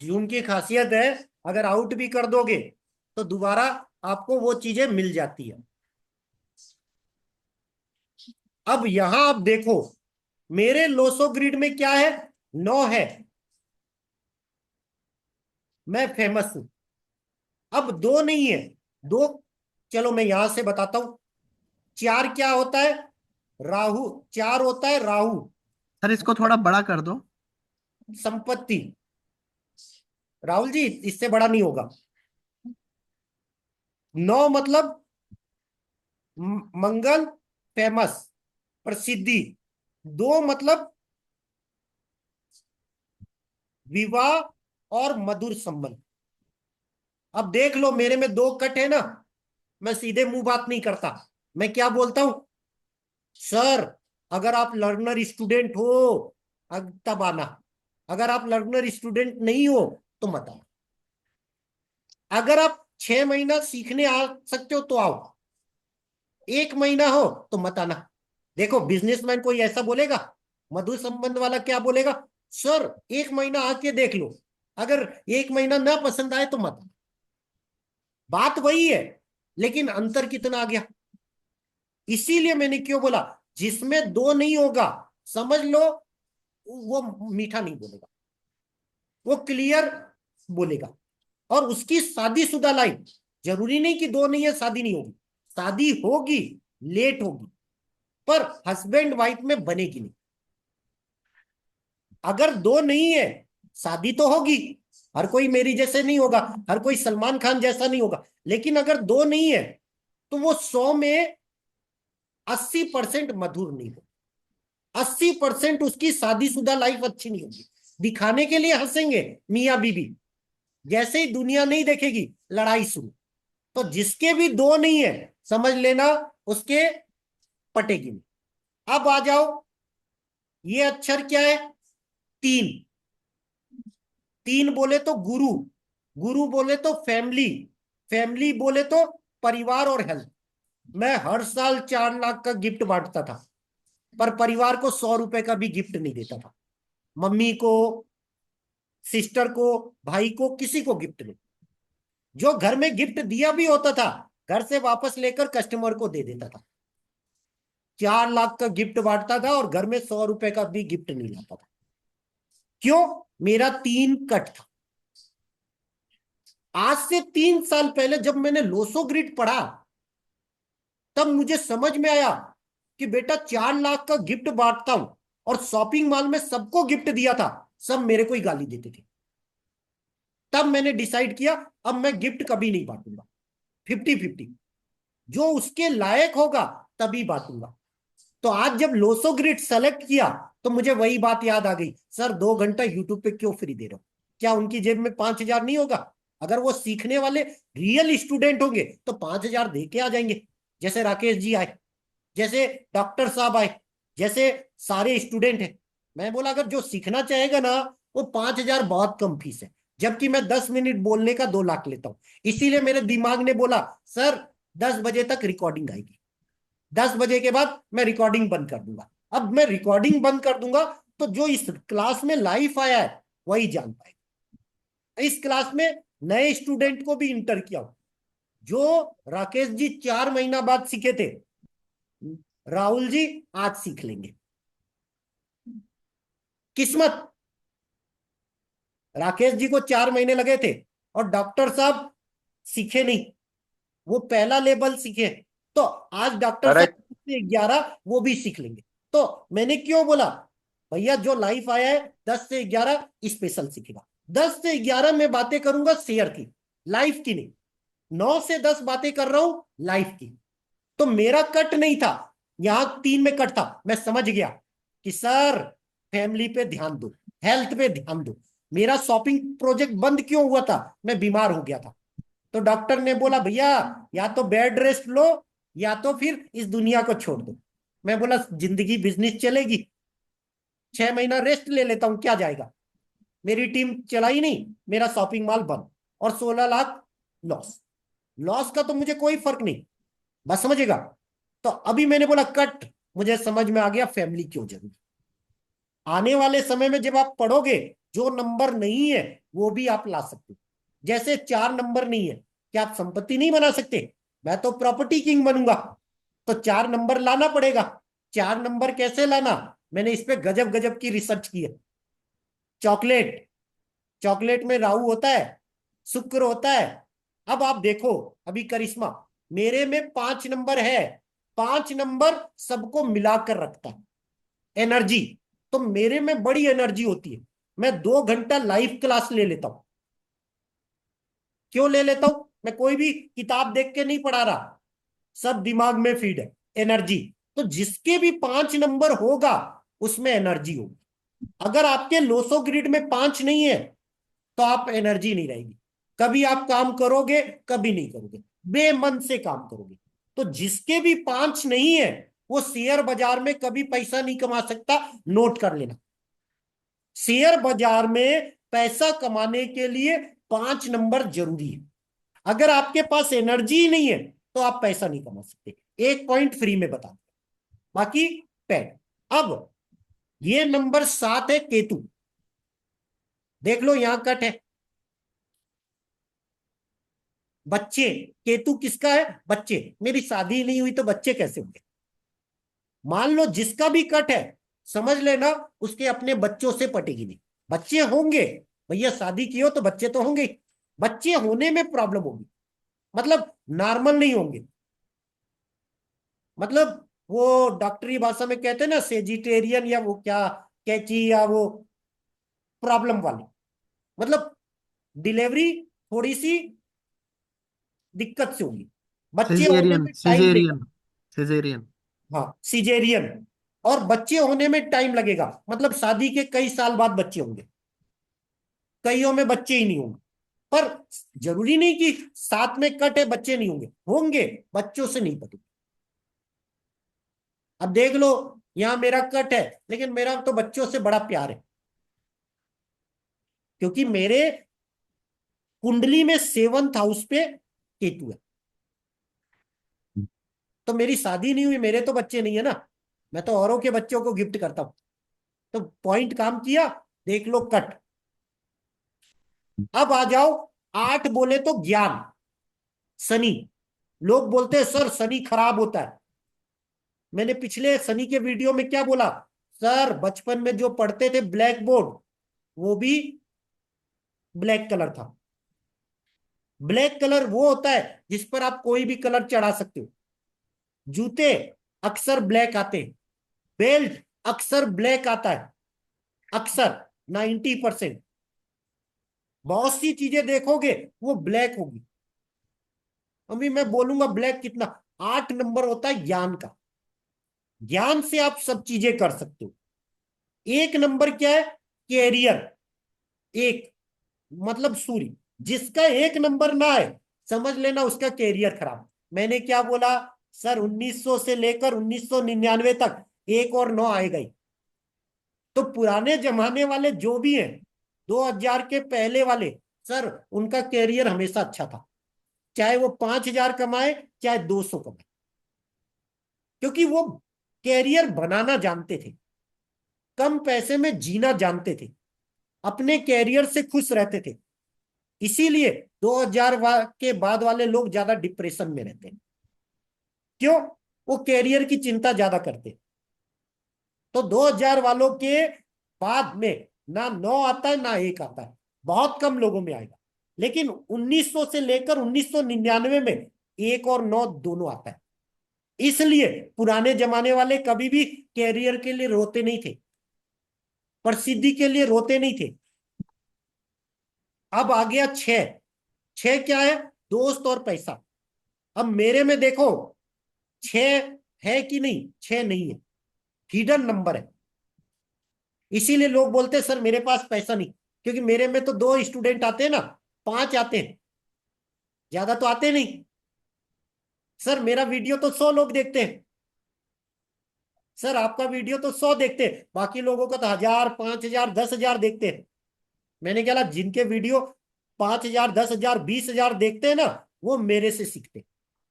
जूम की खासियत है, अगर आउट भी कर दोगे तो दोबारा आपको वो चीजें मिल जाती है। अब यहां आप देखो, मेरे लोसो ग्रिड में क्या है? 9 है, मैं फेमस हूं। अब 2 नहीं है, 2, चलो मैं यहां से बताता हूं। 4 क्या होता है? राहु। 4 होता है राहु, सर इसको थोड़ा बड़ा कर दो। संपत्ति। राहुल जी, इससे बड़ा नहीं होगा। 9 मतलब मंगल, फेमस, प्रसिद्धि। 2 मतलब विवाह और मधुर संबंध। अब देख लो, मेरे में 2 कट है ना, मैं सीधे मुंह बात नहीं करता। मैं क्या बोलता हूं? सर, अगर आप लर्नर स्टूडेंट हो तब आना, अगर आप लर्नर स्टूडेंट नहीं हो तो मत आना। अगर आप 6 महीना सीखने आ सकते हो तो आओ, 1 महीना हो तो मत आना। देखो, बिजनेसमैन कोई ऐसा बोलेगा? मधुर संबंध वाला क्या बोलेगा? सर, 1 महीना आके देख लो, अगर 1 महीना ना पसंद आए तो मत आना। बात वही है, लेकिन अंतर कितना आ गया। इसीलिए मैंने क्यों बोला, जिसमें 2 नहीं होगा, समझ लो वो मीठा नहीं बोलेगा, वो क्लियर बोलेगा। और उसकी शादीशुदा लाइफ, जरूरी नहीं कि 2 नहीं है शादी नहीं होगी, शादी होगी, लेट होगी, पर हस्बैंड वाइफ में बनेगी नहीं। अगर 2 नहीं है, शादी तो होगी, हर कोई मेरी जैसे नहीं होगा, हर कोई सलमान खान जैसा नहीं होगा, लेकिन अगर 2 नहीं है तो वो 100 में 80% मधुर नहीं होगा, 80% उसकी शादीशुदा लाइफ अच्छी नहीं होगी। दिखाने के लिए हंसेंगे मियां बीबी, जैसे ही दुनिया नहीं देखेगी लड़ाई शुरू। तो जिसके भी 2 नहीं है, समझ लेना उसके पटेगी नहीं। अब आ जाओ, ये अक्षर क्या है? 3। 3 बोले तो गुरु, गुरु बोले तो फैमिली, फैमिली बोले तो परिवार और हेल्थ। मैं हर साल 4 लाख का गिफ्ट बांटता था, पर परिवार को 100 रुपए का भी गिफ्ट नहीं देता था। मम्मी को, सिस्टर को, भाई को, किसी को गिफ्ट नहीं। जो घर में गिफ्ट दिया भी होता था, घर से वापस लेकर कस्टमर को दे देता था। 4 लाख का गिफ्ट बांटता था और घर में 100 रुपए का भी गिफ्ट नहीं लाता था। क्यों? मेरा 3 कट था। आज से 3 साल पहले जब मैंने लोसो ग्रिड पढ़ा, तब मुझे समझ में आया कि बेटा 4 लाख का गिफ्ट बांटता हूं, और शॉपिंग मॉल में सबको गिफ्ट दिया था, सब मेरे को ही गाली देते थे। तब मैंने डिसाइड किया, अब मैं गिफ्ट कभी नहीं बांटूंगा, 50-50, जो उसके लायक होगा तभी बांटूंगा। तो आज जब लोसो ग्रिड सेलेक्ट किया तो मुझे वही बात याद आ गई, सर 2 घंटा यूट्यूब पे क्यों फ्री दे रहे हो? क्या उनकी जेब में 5,000 नहीं होगा? अगर वो सीखने वाले रियल स्टूडेंट होंगे तो 5,000 दे के आ जाएंगे, जैसे राकेश जी आए, जैसे डॉक्टर साहब आए, जैसे सारे स्टूडेंट हैं। मैं बोला अगर जो सीखना चाहेगा ना, वो 5,000 बहुत कम फीस है, जबकि मैं 10 मिनट बोलने का 2 लाख लेता हूं। इसीलिए मेरे दिमाग ने बोला, सर 10 बजे तक रिकॉर्डिंग आएगी, 10 बजे के बाद मैं रिकॉर्डिंग बंद कर दूंगा। अब मैं रिकॉर्डिंग बंद कर दूंगा तो जो इस क्लास में लाइफ आया है वही जान पाएगा। इस क्लास में नए स्टूडेंट को भी इंटर किया हूं। जो राकेश जी 4 महीना बाद सीखे थे, राहुल जी आज सीख लेंगे। किस्मत, राकेश जी को 4 महीने लगे थे और डॉक्टर साहब सीखे नहीं, वो पहला लेवल सीखे। तो आज डॉक्टर करेक्ट, साहब से 11 वो भी सीख लेंगे। तो मैंने क्यों बोला भैया जो लाइफ आया है 10 से 11 स्पेशल सीखेगा। 10 से 11 में बातें करूंगा शेयर की, लाइफ की नहीं। 9 से 10 बातें कर रहा हूं लाइफ की। तो मेरा कट नहीं था, यहां 3 में कट था। मैं समझ गया कि सर फैमिली पे ध्यान दो, हेल्थ पे ध्यान दो। मेरा शॉपिंग प्रोजेक्ट बंद क्यों हुआ था? मैं बीमार हो गया था। तो डॉक्टर ने बोला भैया या तो बेड रेस्ट लो या तो फिर इस दुनिया को छोड़ दो। मैं बोला जिंदगी बिजनेस चलेगी, 6 महीना रेस्ट ले लेता हूं, क्या जाएगा। मेरी टीम चलाई नहीं, मेरा शॉपिंग मॉल बंद और 16 लाख लॉस। लॉस का तो मुझे कोई फर्क नहीं, बस समझेगा। तो अभी मैंने बोला कट, मुझे समझ में आ गया फैमिली क्यों जरूरी। आने वाले समय में जब आप पढ़ोगे जो नंबर नहीं है वो भी आप ला सकते हो। जैसे 4 नंबर नहीं है, क्या आप संपत्ति नहीं बना सकते? मैं तो प्रॉपर्टी किंग बनूंगा, तो 4 नंबर लाना पड़ेगा। 4 नंबर कैसे लाना, मैंने इस पे गजब गजब की रिसर्च की है। चॉकलेट, चॉकलेट में राहु होता है, शुक्र होता है। अब आप देखो अभी करिश्मा, मेरे में 5 नंबर है। 5 नंबर सबको मिलाकर रखता है एनर्जी। तो मेरे में बड़ी एनर्जी होती है। मैं 2 घंटा लाइव क्लास ले लेता हूं। क्यों ले लेता हूं? मैं कोई भी किताब देख के नहीं पढ़ा रहा, सब दिमाग में फीड है एनर्जी। तो जिसके भी 5 नंबर होगा उसमें एनर्जी होगी। अगर आपके लोसो ग्रिड में 5 नहीं है तो आप एनर्जी नहीं रहेगी। कभी आप काम करोगे, कभी नहीं करोगे, बेमन से काम करोगे। तो जिसके भी 5 नहीं है वो शेयर बाजार में कभी पैसा नहीं कमा सकता। नोट कर लेना, शेयर बाजार में पैसा कमाने के लिए 5 नंबर जरूरी है। अगर आपके पास एनर्जी ही नहीं है तो आप पैसा नहीं कमा सकते। एक पॉइंट फ्री में बता दो, बाकी पैड। अब ये नंबर 7 है केतु। देख लो यहां कट है। बच्चे, केतु किसका है? बच्चे। मेरी शादी नहीं हुई तो बच्चे कैसे होंगे? मान लो जिसका भी कट है, समझ लेना उसके अपने बच्चों से पटेगी नहीं। बच्चे होंगे, भैया शादी की हो तो बच्चे तो होंगे। बच्चे होने में प्रॉब्लम होगी, मतलब नॉर्मल नहीं होंगे। मतलब वो डॉक्टरी भाषा में कहते हैं ना सेजिटेरियन, या वो क्या कैची, या वो प्रॉब्लम वाली, मतलब डिलीवरी थोड़ी सी दिक्कत से होगी। बच्चे होने सिजेरियन में टाइम लेगा। Caesarean caesarean. हाँ सीजेरियन। और बच्चे होने में टाइम लगेगा, मतलब शादी के कई साल बाद बच्चे होंगे। कईयों में बच्चे ही नहीं होंगे। पर जरूरी नहीं कि साथ में कट है बच्चे नहीं होंगे, होंगे, बच्चों से नहीं पटेगी। अब देख लो यहां मेरा कट है, लेकिन मेरा तो बच्चों से बड़ा प्यार है, क्योंकि मेरे कुंडली में 7th हाउस पे केतु है। तो मेरी शादी नहीं हुई, मेरे तो बच्चे नहीं है ना, मैं तो औरों के बच्चों को गिफ्ट करता हूं। तो पॉइंट काम किया। देख लो कट। अब आ जाओ 8 बोले तो ज्ञान, शनि। लोग बोलते हैं सर शनि खराब होता है। मैंने पिछले शनि के वीडियो में क्या बोला? सर बचपन में जो पढ़ते थे ब्लैक बोर्ड, वो भी ब्लैक कलर था। ब्लैक कलर वो होता है जिस पर आप कोई भी कलर चढ़ा सकते हो। जूते अक्सर ब्लैक आते हैं, बेल्ट अक्सर ब्लैक आता है, अक्सर 90%। बहुत सी चीजें देखोगे वो ब्लैक होगी। अभी मैं बोलूंगा ब्लैक कितना। 8 नंबर होता है ज्ञान का। ज्ञान से आप सब चीजें कर सकते हो। 1 नंबर क्या है? कैरियर। एक मतलब सूर्य। जिसका 1 नंबर ना है समझ लेना उसका कैरियर खराब। मैंने क्या बोला? सर 1900 से लेकर 1999 तक 1 और 9 आएगा ही। तो पुराने जमाने वाले जो भी हैं, 2000 के पहले वाले, सर उनका कैरियर हमेशा अच्छा था। चाहे वो 5000 कमाए चाहे 200 कमाए, क्योंकि वो कैरियर बनाना जानते थे, कम पैसे में जीना जानते थे, अपने कैरियर से खुश रहते थे। इसीलिए 2000 के बाद वाले लोग ज्यादा डिप्रेशन में रहते हैं। क्यों? वो कैरियर की चिंता ज्यादा करते हैं। तो 2000 वालों के बाद में ना 9 आता है ना 1 आता है, बहुत कम लोगों में आएगा। लेकिन 1900 से लेकर 1999 में 1 और 9 दोनों आता है। इसलिए पुराने जमाने वाले कभी भी कैरियर के लिए रोते नहीं थे, प्रसिद्धि के लिए रोते नहीं थे। अब आ गया छह। छह क्या है? दोस्त और पैसा। अब मेरे में देखो, छह है कि नहीं? छह नहीं है, हिडन नंबर है। इसीलिए लोग बोलते हैं सर मेरे पास पैसा नहीं, क्योंकि मेरे में तो 2 स्टूडेंट आते हैं ना, 5 आते हैं, ज्यादा तो आते नहीं। सर मेरा वीडियो तो 100 लोग देखते हैं, सर आपका वीडियो तो 100 देखते हैं, बाकी लोगों का तो 1000, 5000, 10,000 देखते हैं। मैंने कहा जिनके वीडियो 5000, 10,000, 20,000 देखते हैं ना, वो मेरे से सीखते हैं।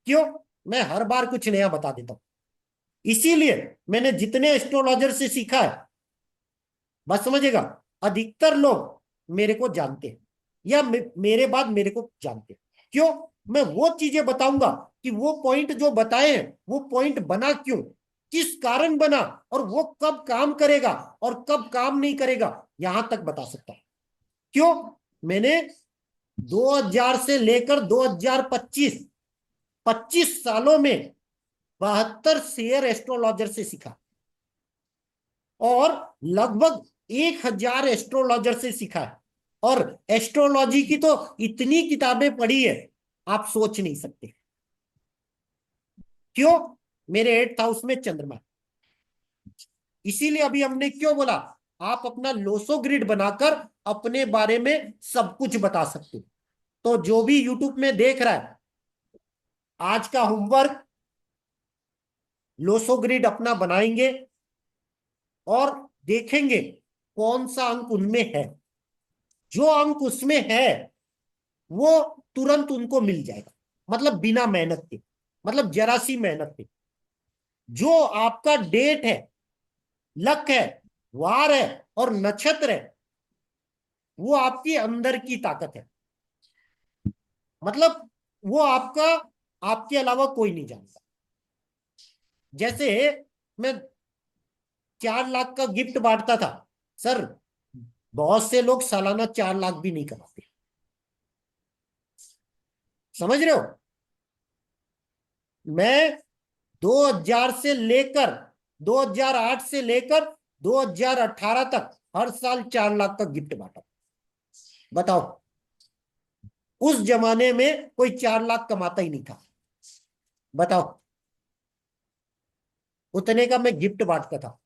क्यों? मैं हर बार कुछ नया बता देता हूं। इसीलिए मैंने जितने एस्ट्रोलॉजर से सीखा है, बस समझेगा, अधिकतर लोग मेरे को जानते हैं या मेरे बाद मेरे को जानते हैं। क्यों? मैं वो चीजें बताऊंगा कि वो पॉइंट जो बताए हैं वो पॉइंट बना क्यों, किस कारण बना, और वो कब काम करेगा और कब काम नहीं करेगा, यहां तक बता सकता हूं। क्यों? मैंने 2000 से लेकर 2025, 25 सालों में 72 शेयर एस्ट्रोलॉजर से सीखा, और लगभग 1000 एस्ट्रोलॉजर से सीखा है। और एस्ट्रोलॉजी की तो इतनी किताबें पढ़ी है, आप सोच नहीं सकते। क्यों? मेरे 8th हाउस में चंद्रमा। इसीलिए अभी हमने क्यों बोला, आप अपना लोसो ग्रिड बनाकर अपने बारे में सब कुछ बता सकते हो। तो जो भी यूट्यूब में देख रहा है, आज का होमवर्क, लोसो ग्रिड अपना बनाएंगे और देखेंगे कौन सा अंक उनमें है। जो अंक उसमें है वो तुरंत उनको मिल जाएगा, मतलब बिना मेहनत के, मतलब जरा सी मेहनत के। जो आपका डेट है, लक है, वार है और नक्षत्र है, वो आपकी अंदर की ताकत है। मतलब वो आपका, आपके अलावा कोई नहीं जानता। जैसे मैं 4 लाख का गिफ्ट बांटता था, सर बहुत से लोग सालाना 4 लाख भी नहीं कमाते। समझ रहे हो? मैं 2000 से लेकर 2008 से लेकर 2018 तक हर साल 4 लाख का गिफ्ट बांटा। बताओ, उस जमाने में कोई 4 लाख कमाता ही नहीं था। बताओ, उतने का मैं गिफ्ट बांटता था।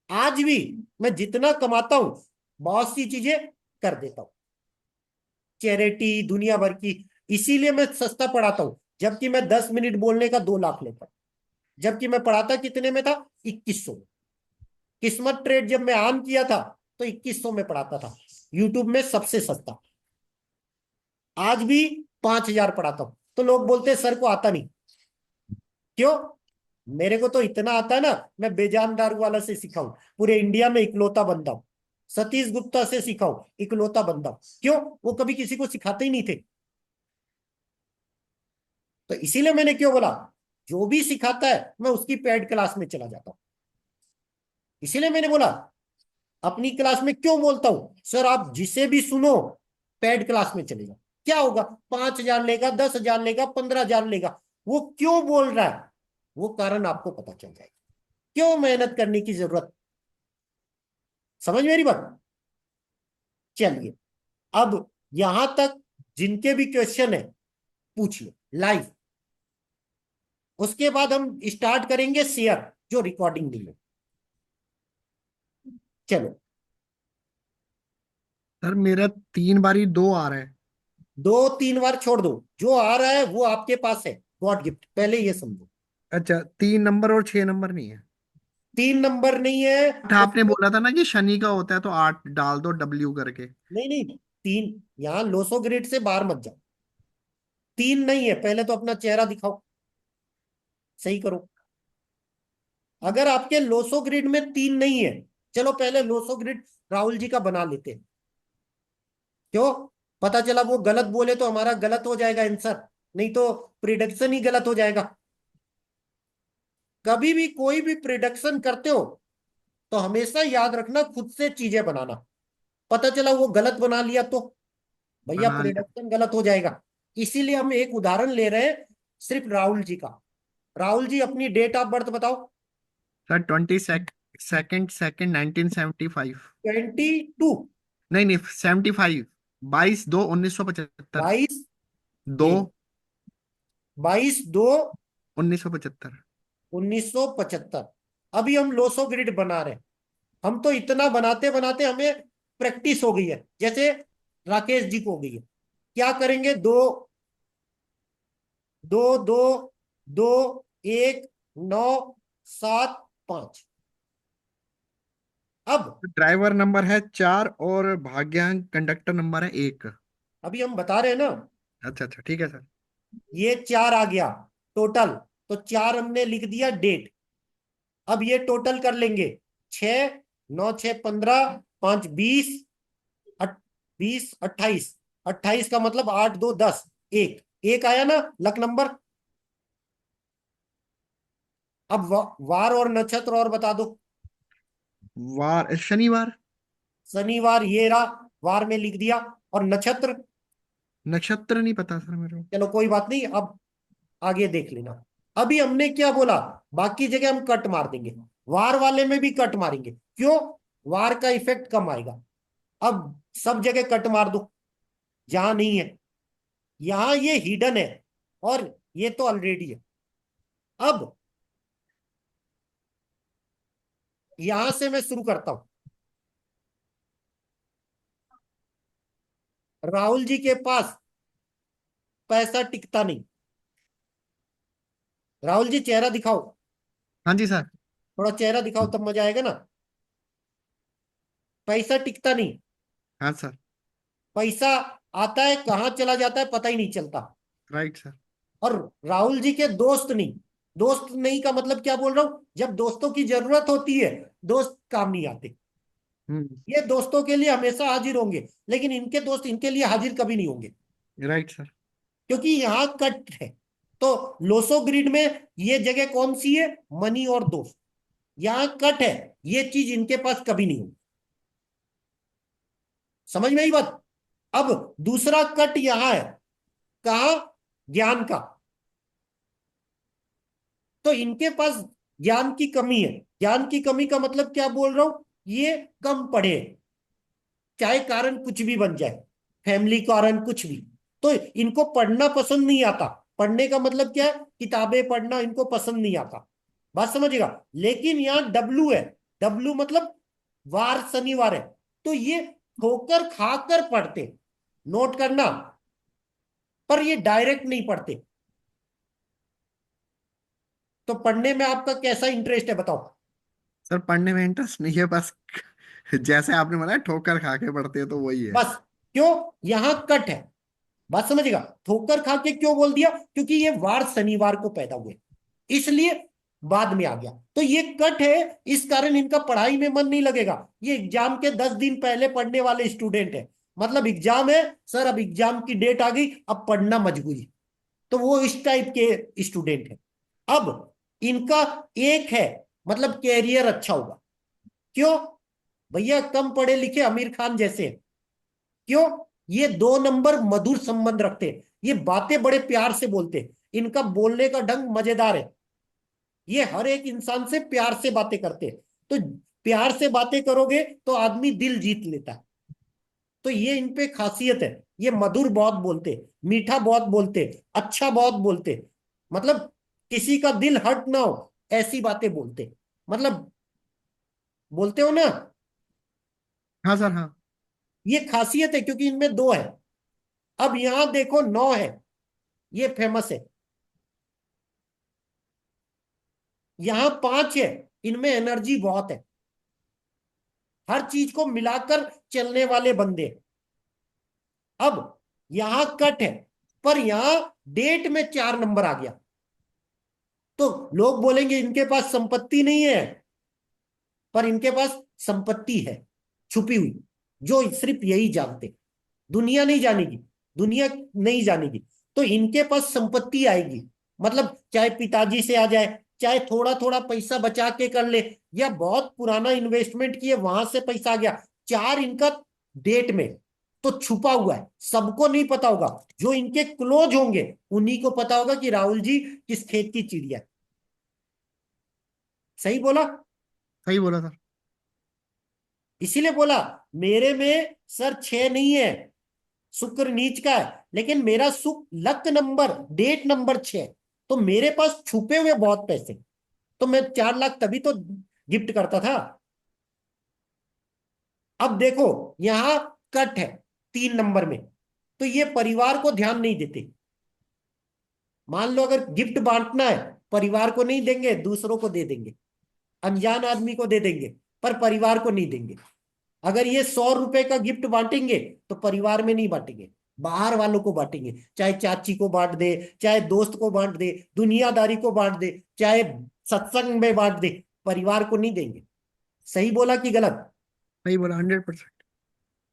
आज भी मैं जितना कमाता हूं, बहुत सी चीजें कर देता हूं, चैरिटी दुनिया भर की। इसीलिए मैं सस्ता पढ़ाता हूं, जबकि मैं 10 मिनट बोलने का 2 लाख लेता हूं। जबकि मैं पढ़ाता कितने में था? 2100 में। किस्मत ट्रेड जब मैं ऑन किया था तो 2100 में पढ़ाता था, यूट्यूब में सबसे सस्ता। आज भी 5000 पढ़ाता हूं। तो लोग बोलते हैं सर को आता नहीं। क्यों? मेरे को तो इतना आता है ना, मैं बेजान दारू वाला से सीखा हूं, पूरे इंडिया में इकलौता बंदा हूं। सतीश गुप्ता से सीखा हूं, इकलौता बंदा हूं। क्यों? वो कभी किसी को सिखाते ही नहीं थे। तो इसीलिए मैंने क्यों बोला, जो भी सिखाता है मैं उसकी पेड क्लास में चला जाता हूं। इसीलिए मैंने बोला, अपनी क्लास में क्यों बोलता हूं, सर आप जिसे भी सुनो पेड क्लास में चले जाओ। क्या होगा? 5,000 लेगा, 10,000 लेगा, 15,000 लेगा। वो क्यों बोल रहा है, वो कारण आपको पता चल जाएगा। क्यों मेहनत करने की जरूरत? समझ मेरी बात? चलिए, अब यहां तक जिनके भी क्वेश्चन है पूछिए लाइव। उसके बाद हम स्टार्ट करेंगे शेयर, जो रिकॉर्डिंग नहीं है। चलो। सर मेरा 3 बारी 2 आ रहा है। 2-3 बार छोड़ दो, जो आ रहा है वो आपके पास है, गॉड गिफ्ट, पहले ये समझो। अच्छा, 3 नंबर और 6 नंबर नहीं है। 3 नंबर नहीं है आपने उसको। बोला था ना कि शनि का होता है तो 8 डाल दो W करके। नहीं नहीं, तीन, यहां लोसो ग्रिड से बाहर मत जाओ। 3 नहीं है, पहले तो अपना चेहरा दिखाओ, सही करो। अगर आपके लोसो ग्रिड में 3 नहीं है, चलो पहले लोसो ग्रिड राहुल जी का बना लेते हैं। क्यों? पता चला वो गलत बोले तो हमारा गलत हो जाएगा आंसर, नहीं तो प्रिडिक्शन ही गलत हो जाएगा। कभी भी कोई भी प्रिडिक्शन करते हो तो हमेशा याद रखना खुद से चीजें बनाना। पता चला वो गलत बना लिया तो भैया बना लिया। प्रिडिक्शन गलत हो जाएगा। इसीलिए हम एक उदाहरण ले रहे हैं, सिर्फ राहुल जी का। राहुल जी अपनी डेट ऑफ बर्थ बताओ। सर 22 1975। 22। नहीं नहीं 75। 22/2/1975। 22 दो एक 22/2 1975। 1975। अभी हम लोसो ग्रिड बना रहे हैं। हम तो इतना बनाते बनाते हमें प्रैक्टिस हो गई है, जैसे राकेश जी को हो गई है। क्या करेंगे? दो दो दो दो, 1 9 7 5। अब ड्राइवर नंबर है 4 और भाग्यांक कंडक्टर नंबर है 1। अभी हम बता रहे हैं ना, अच्छा अच्छा ठीक है सर। ये 4 आ गया टोटल। तो 4 हमने लिख दिया डेट। अब ये टोटल कर लेंगे। 6 9 6 15 5 20 20 28। 28 का मतलब 8 2 10। एक एक आया ना लक नंबर। अब वार और नक्षत्र और बता दो। वार शनिवार। शनिवार ये रहा, वार में लिख दिया। और नक्षत्र नक्षत्र नहीं पता सर मेरे को। चलो कोई बात नहीं, अब आगे देख लेना। अभी हमने क्या बोला? बाकी जगह हम कट मार देंगे, वार वाले में भी कट मारेंगे। क्यों? वार का इफेक्ट कम आएगा। अब सब जगह कट मार दो जहां नहीं है। यहां ये हिडन है और ये तो ऑलरेडी है। अब यहां से मैं शुरू करता हूं। राहुल जी के पास पैसा टिकता नहीं। राहुल जी चेहरा दिखाओ, हाँ जी सर। थोड़ा चेहरा दिखाओ तब मजा आएगा ना। पैसा टिकता नहीं। हाँ सर। पैसा आता है कहाँ चला जाता है पता ही नहीं चलता। Right sir. और राहुल जी के दोस्त नहीं। दोस्त नहीं का मतलब क्या बोल रहा हूं? जब दोस्तों की जरूरत होती है दोस्त काम नहीं आते। हम्म। ये दोस्तों के लिए हमेशा हाजिर होंगे, लेकिन इनके दोस्त इनके लिए हाजिर कभी नहीं होंगे, राइट सर। क्योंकि यहाँ कट है। तो लोसो ग्रिड में ये जगह कौन सी है? मनी और दोस्त। यहाँ कट है, ये चीज इनके पास कभी नहीं होगी। समझ में आई बात? अब दूसरा कट यहां है। कहा? ज्ञान का। तो इनके पास ज्ञान की कमी है। ज्ञान की कमी का मतलब क्या बोल रहा हूं? ये कम पढ़े, चाहे कारण कुछ भी बन जाए, फैमिली कारण कुछ भी। तो इनको पढ़ना पसंद नहीं आता। पढ़ने का मतलब क्या है? किताबें पढ़ना इनको पसंद नहीं आता। बात समझिएगा। लेकिन यहां डब्लू है। डब्लू मतलब वार शनिवार है। तो ये ठोकर खाकर पढ़ते। नोट करना। पर ये डायरेक्ट नहीं पढ़ते। तो पढ़ने में आपका कैसा इंटरेस्ट है बताओ? सर पढ़ने में इंटरेस्ट नहीं है बस। जैसे आपने बताया ठोकर खा के पढ़ते हैं तो वही है। बस। क्यों? यहां कट है। बात समझेगा। ठोकर खा के क्यों बोल दिया? क्योंकि ये वार शनिवार को पैदा हुए, इसलिए बाद में आ गया। तो ये कट है, इस कारण इनका पढ़ाई में मन नहीं लगेगा। ये एग्जाम के 10 दिन पहले पढ़ने वाले स्टूडेंट है। मतलब एग्जाम है सर, अब एग्जाम की डेट आ गई, अब पढ़ना मजबूरी। तो वो इस टाइप के स्टूडेंट है। अब इनका एक है, मतलब कैरियर अच्छा होगा। क्यों? भैया कम पढ़े लिखे आमिर खान जैसे हैं। क्यों? ये 2 नंबर मधुर संबंध रखते हैं। ये बातें बड़े प्यार से बोलते हैं। इनका बोलने का ढंग मजेदार है। ये हर एक इंसान से प्यार से बातें करते हैं। तो प्यार से बातें करोगे तो आदमी दिल जीत लेता है। तो ये इन पे खासियत है। ये मधुर बहुत बोलते, मीठा बहुत बोलते, अच्छा बहुत बोलते। मतलब किसी का दिल हर्ट ना हो ऐसी बातें बोलते। मतलब बोलते हो ना। हाँ सर हाँ। ये खासियत है क्योंकि इनमें 2 है। अब यहां देखो 9 है, ये फेमस है। यहां 5 है, इनमें एनर्जी बहुत है। हर चीज को मिलाकर चलने वाले बंदे। अब यहां कट है, पर यहां डेट में 4 नंबर आ गया। तो लोग बोलेंगे इनके पास संपत्ति नहीं है, पर इनके पास संपत्ति है छुपी हुई, जो सिर्फ यही जानते। दुनिया नहीं जानेगी। दुनिया नहीं जानेगी। तो इनके पास संपत्ति आएगी। मतलब चाहे पिताजी से आ जाए, चाहे थोड़ा थोड़ा पैसा बचा के कर ले, या बहुत पुराना इन्वेस्टमेंट किए वहां से पैसा आ गया। 4 इनका डेट में तो छुपा हुआ है, सबको नहीं पता होगा। जो इनके क्लोज होंगे उन्हीं को पता होगा कि राहुल जी किस खेत की चिड़िया है। सही बोला? सही बोला सर। इसीलिए बोला मेरे में सर 6 नहीं है, शुक्र नीच का है, लेकिन मेरा लक नंबर, डेट नंबर 6, तो मेरे पास छुपे हुए बहुत पैसे, तो मैं 4 लाख तभी तो गिफ्ट करता था। अब देखो यहां कट है 3 नंबर में, तो ये परिवार को ध्यान नहीं देते। मान लो अगर गिफ्ट बांटना है, परिवार को नहीं देंगे, दूसरों को दे देंगे, अनजान आदमी को दे देंगे, पर परिवार को नहीं देंगे। अगर ये 100 रुपए का गिफ्ट बांटेंगे तो परिवार में नहीं बांटेंगे, बाहर वालों को बांटेंगे, चाहे चाची को बांट दे, चाहे दोस्त को बांट दे, दुनियादारी को बांट दे, चाहे सत्संग में बांट दे, परिवार को नहीं देंगे। सही बोला कि गलत? सही बोला 100%।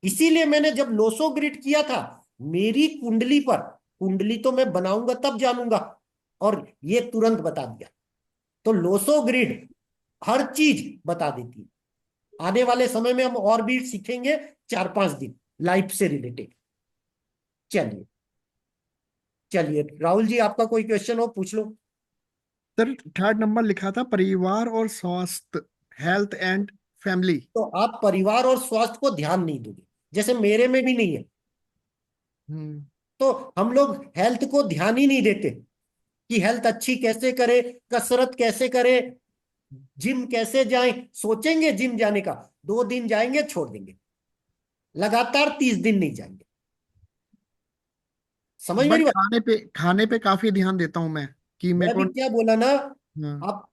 इसीलिए मैंने जब लोसो ग्रिड किया था, मेरी कुंडली पर, कुंडली तो मैं बनाऊंगा तब जानूंगा, और ये तुरंत बता दिया। तो लोसो ग्रिड हर चीज बता देती है। आने वाले समय में हम और भी सीखेंगे, 4-5 दिन लाइफ से रिलेटेड। चलिए चलिए राहुल जी, आपका कोई क्वेश्चन हो पूछ लो। सर थर्ड नंबर लिखा था परिवार और स्वास्थ्य, हेल्थ एंड फैमिली। तो आप परिवार और स्वास्थ्य को ध्यान नहीं दोगे, जैसे मेरे में भी नहीं है, हम्म। तो हम लोग हेल्थ को ध्यान ही नहीं देते कि हेल्थ अच्छी कैसे करे, कसरत कैसे करे, जिम कैसे जाएं। सोचेंगे जिम जाने का, 2 दिन जाएंगे छोड़ देंगे, लगातार 30 दिन नहीं जाएंगे। समझ बट मेरी बात? खाने पे काफी ध्यान देता हूँ मैं, कि मेरे मैं को। भी क्या बोला ना, हाँ। आप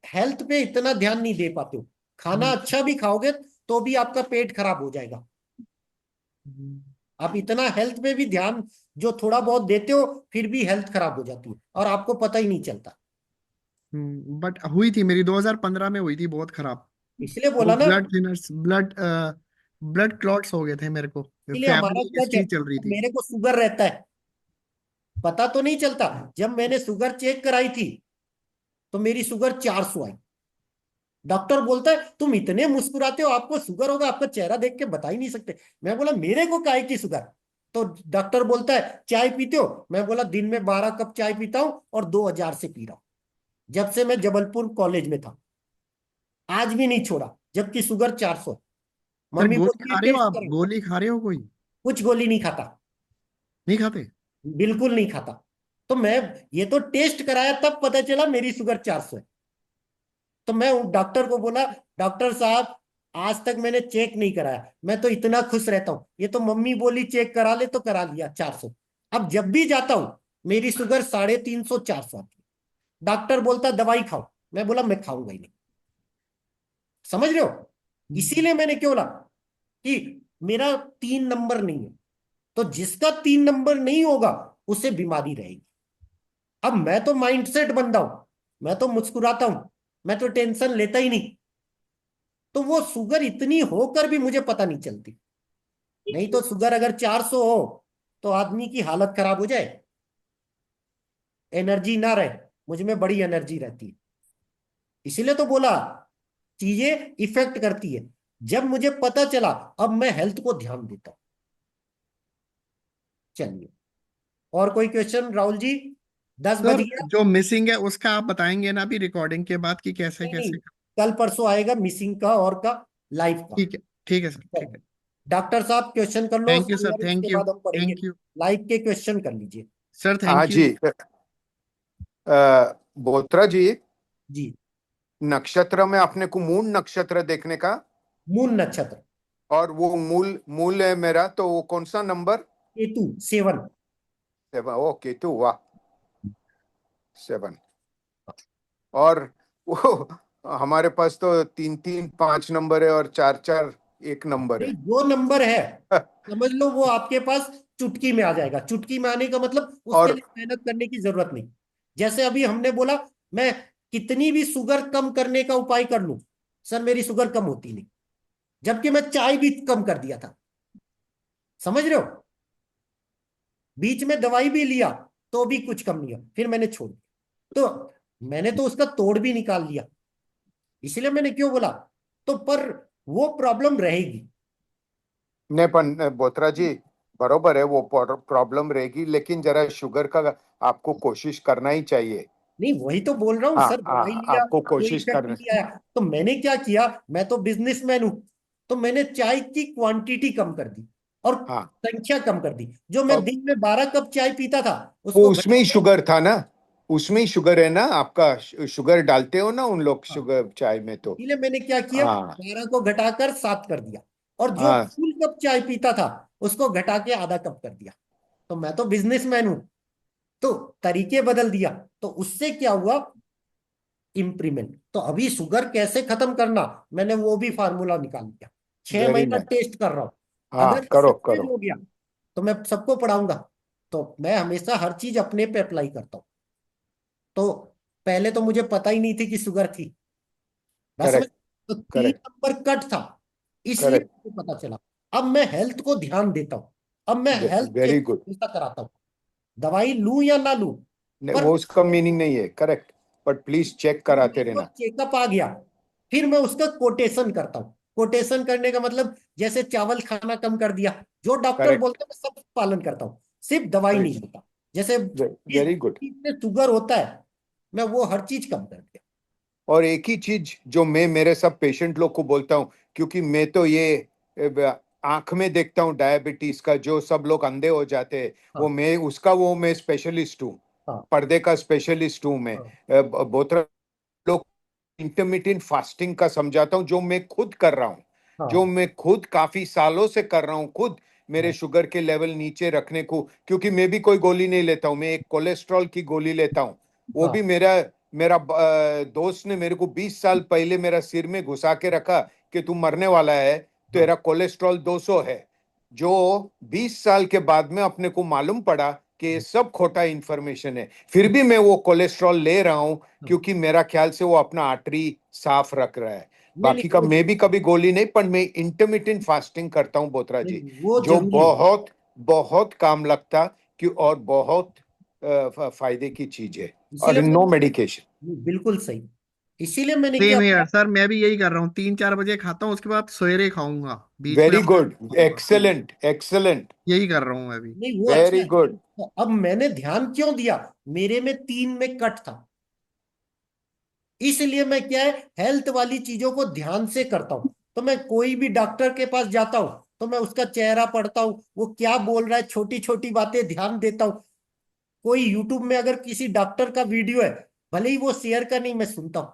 हेल्थ पे इतना ध्यान नहीं दे पाते हो। खाना हम्म, अच्छा भी खाओगे तो भी आपका पेट खराब हो जाएगा। हम्म, आप इतना हेल्थ पे भी ध्यान जो थोड़ा बहुत देते हो, फिर भी हेल्थ खराब हो जाती है और आपको पता ही नहीं चलता। बट हुई थी मेरी 2015 में, हुई थी बहुत खराब। इसलिए वो बोला ना, ब्लड थिनर्स, ब्लड क्लॉट्स हो गए थे मेरे को। इसलिए हमारा फैमिली सच है। हिस्ट्री चल रही थी। मेरे को शुगर रहता है, पता तो नहीं चलता। जब मैंने शुगर चेक कराई थी तो मेरी शुगर 400 आई। डॉक्टर बोलता है तुम इतने मुस्कुराते हो, आपको शुगर होगा, आपका चेहरा देख के बता ही नहीं सकते। मैं बोला मेरे को काहे की शुगर? तो डॉक्टर बोलता है चाय पीते हो? मैं बोला दिन में 12 कप चाय पीता हूं और 2000 से पी रहा हूं, जब से मैं जबलपुर कॉलेज में था, आज भी नहीं छोड़ा, जबकि शुगर 400। सर मम्मी गोली बोलती है खा रहे हो टेस्ट आप? करो। गोली खा रहे हो कोई? कुछ गोली नहीं खाता, नहीं खाते? बिल्कुल नहीं खाता। तो मैं ये तो टेस्ट कराया तब पता चला मेरी शुगर 400 है। तो मैं डॉक्टर को बोला डॉक्टर साहब आज तक मैंने चेक नहीं कराया, मैं तो इतना खुश रहता हूँ, ये तो मम्मी बोली चेक करा ले तो करा लिया 400। अब जब भी जाता हूँ मेरी शुगर 350 400 आती है। डॉक्टर बोलता दवाई खाओ, मैं बोला मैं खाऊंगा ही नहीं। समझ रहे हो? हम्म, इसीलिए मैंने क्यों बोला कि मेरा 3 नंबर नहीं है, तो जिसका 3 नंबर नहीं होगा उसे बीमारी रहेगी। अब मैं तो माइंडसेट बंदा हूं, मैं तो मुस्कुराता हूं, मैं तो टेंशन लेता ही नहीं, तो वो शुगर इतनी होकर भी मुझे पता नहीं चलती। नहीं तो शुगर अगर 400 हो तो आदमी की हालत खराब हो जाए, एनर्जी ना रहे। मुझ में बड़ी एनर्जी रहती है, इसीलिए तो बोला चीजें इफेक्ट करती है। जब मुझे पता चला अब मैं हेल्थ को ध्यान देता हूं। चलिए, और कोई क्वेश्चन राहुल जी? 10 बज सर गया। जो मिसिंग है उसका आप बताएंगे ना अभी रिकॉर्डिंग के बाद, कि कैसे नहीं नहीं, कैसे? कल परसों आएगा मिसिंग का और का, लाइव का। ठीक है, ठीक है सर, ठीक है। डॉक्टर साहब क्वेश्चन कर लो, थैंक यू सर, उसके थैंक यू, बाद हम पढ़ेंगे। Thank you. लाइव के क्वेश्चन कर लीजिए। सर हाँ थैंक यू। जी। बोत्रा जी, जी। नक्षत्र में आपने को मूल नक्षत्र देखने का, मून नक्षत्र, और वो मूल मूल है मेरा, तो वो कौन सा नंबर? केतु 7। 7। ओके, तो वाह, 7। और वो हमारे पास तो 3-3 5 नंबर है, और 4-4 एक नंबर नहीं, है। जो नंबर है समझ लो वो आपके पास चुटकी में आ जाएगा। चुटकी में आने का मतलब उसके और लिए मेहनत करने की जरूरत नहीं। जैसे अभी हमने बोला मैं कितनी भी शुगर कम करने का उपाय कर लूं, सर मेरी शुगर कम होती नहीं, जबकि मैं चाय भी कम कर दिया था। समझ रहे हो? बीच में दवाई भी लिया तो भी कुछ कम नहीं हुआ, फिर मैंने छोड़ दिया। तो मैंने तो उसका तोड़ भी निकाल लिया। इसलिए मैंने क्यों बोला, तो पर वो प्रॉब्लम रहेगी। नहीं, पर बोत्रा जी, बरोबर है, वो प्रॉब्लम रहेगी, लेकिन जरा शुगर का आपको कोशिश करना ही चाहिए। नहीं, वही तो बोल रहा हूँ हाँ सर, दवाई लिया आपको कोई कोशिश इफेक्ट करना। नहीं आया। तो मैंने क्या किया, मैं तो बिजनेसमैन हूँ, तो मैंने चाय की क्वांटिटी कम कर दी और हाँ संख्या कम कर दी। जो मैं और दिन में 12 कप चाय पीता था वो उसको उसमें घटा ही के, शुगर था ना, उसमें ही शुगर है ना आपका, शुगर डालते हो ना उन लोग हाँ, शुगर चाय में तो। इसीलिए मैंने क्या किया, हाँ 12 को घटाकर 7 कर दिया। और जो हाँ फुल कप चाय पीता था उसको घटा के आधा कप कर दिया। तो मैं तो बिजनेसमैन हूं, तो तरीके बदल दिया। तो उससे क्या हुआ, इंप्रूवमेंट। तो अभी शुगर कैसे खत्म करना, मैंने वो भी फार्मूला निकाल दिया। 6 महीना वेरी नाइस। टेस्ट कर रहा हूं। हाँ अगर करो सक्सेस करो। हो गया तो मैं सबको पढ़ाऊंगा। तो मैं हमेशा हर चीज अपने पे अप्लाई करता हूँ। तो पहले तो मुझे पता ही नहीं थी कि शुगर थी, बस में। करेक्ट तो 3 नंबर करेक्ट कट था, इसलिए करेक्ट। मुझे पता चला। अब मैं हेल्थ को ध्यान देता हूँ। अब मैं हेल्थ वेरी चेक गुड। हमेशा कराता हूँ, दवाई लूं या ना लूं, नहीं पर वो उसका मीनिंग नहीं है, करेक्ट, बट प्लीज चेक कराते मेरे को रहना। चेकअप आ गया, फिर मैं उसका कोटेशन करता हूँ। कोटेशन करने का मतलब, जैसे चावल खाना कम कर दिया, जो डॉक्टर करेक्ट। बोलते हैं मैं सब पालन करता हूँ, सिर्फ दवाई वेरी नहीं लेता। जैसे जिस वेरी गुड। चीज में शुगर होता है, मैं वो हर चीज कम कर दिया। और एक ही चीज जो मैं मेरे सब पेशेंट लोग को बोलता हूँ, क्योंकि मैं तो ये आंख में देखता हूँ डायबिटीज का, जो सब लोग अंधे हो जाते हैं, वो हाँ, मैं उसका वो मैं स्पेशलिस्ट हूँ, हाँ, पर्दे का स्पेशलिस्ट हूँ मैं। हाँ, बोतरा लोग इंटरमिटेंट फास्टिंग का समझाता हूँ, जो मैं खुद कर रहा हूँ, जो हाँ, मैं खुद काफी सालों से कर रहा हूँ खुद, मेरे हाँ, शुगर के लेवल नीचे रखने को। क्योंकि मैं भी कोई गोली नहीं लेता हूँ, मैं एक कोलेस्ट्रॉल की गोली लेता हूँ। वो भी हाँ, मेरा मेरा दोस्त ने मेरे को 20 साल पहले मेरा सिर में घुसा के रखा कि तू मरने वाला है, हाँ, तेरा कोलेस्ट्रॉल 200 है। जो 20 साल के बाद में अपने को मालूम पड़ा कि ये सब खोटा इंफॉर्मेशन है, फिर भी मैं वो कोलेस्ट्रॉल ले रहा हूँ, हाँ। क्योंकि मेरा ख्याल से वो अपना आर्टरी साफ रख रहा है। नहीं, बाकी का नहीं, मैं भी कभी गोली नहीं, पर मैं इंटरमिटेंट फास्टिंग करता हूँ बोत्रा जी, वो जो जरूरी है। बहुत बहुत काम लगता कि, और बहुत फायदे की चीज है। और इसीलिए नो मेडिकेशन। बिल्कुल सही। इसीलिए मैंने क्या सेम किया, यार सर, मैं भी यही कर रहा हूँ, 3-4 बजे खाता हूँ, उसके बाद सवेरे खाऊंगा, बीच में वेरी अपना गुड, खाऊंगा। Excellent excellent. यही कर रहा हूँ मैं भी। नहीं वो अच्छा वेरी है। गुड। तो अब मैंने ध्यान क्यों दिया, मेरे में 3 में कट था, इसलिए मैं क्या है, हेल्थ वाली चीजों को ध्यान से करता हूं। तो मैं कोई भी डॉक्टर के पास जाता हूं तो मैं उसका चेहरा पढ़ता हूं, वो क्या बोल रहा है, छोटी छोटी बातें ध्यान देता हूं। कोई यूट्यूब में अगर किसी डॉक्टर का वीडियो है, भले ही वो शेयर का नहीं, मैं सुनता हूँ,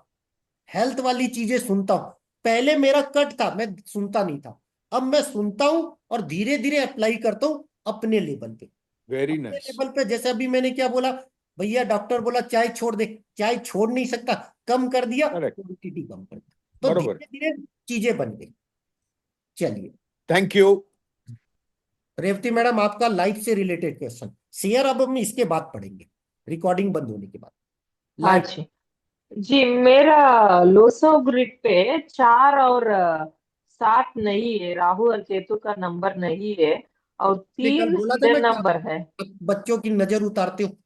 हेल्थ वाली चीजें सुनता हूँ। पहले मेरा कट था, मैं सुनता नहीं था, अब मैं सुनता हूँ और धीरे धीरे अप्लाई करता हूँ अपने लेवल पे। वेरी अपने नाइस। लेवल पे, जैसे अभी मैंने क्या बोला, भैया डॉक्टर बोला चाय छोड़ दे, चाय छोड़ नहीं सकता, कम कर दिया, करेक्ट। क्वांटिटी कम कर दिया, तो बरोबर। धीरे धीरे चीजें बन गई। चलिए, थैंक यू। रेवती मैडम, आपका लाइफ से रिलेटेड क्वेश्चन शेयर, अब हम इसके बाद पढ़ेंगे, रिकॉर्डिंग बंद होने के बाद। हाँ लाइफ। जी। जी, मेरा लोसो ग्रिड पे 4 और 7 नहीं है, राहु और केतु का नंबर नहीं है, और ने कल 3 बोला था ना हिडन कि नंबर है। आप बच्चों की नजर उतारते हो,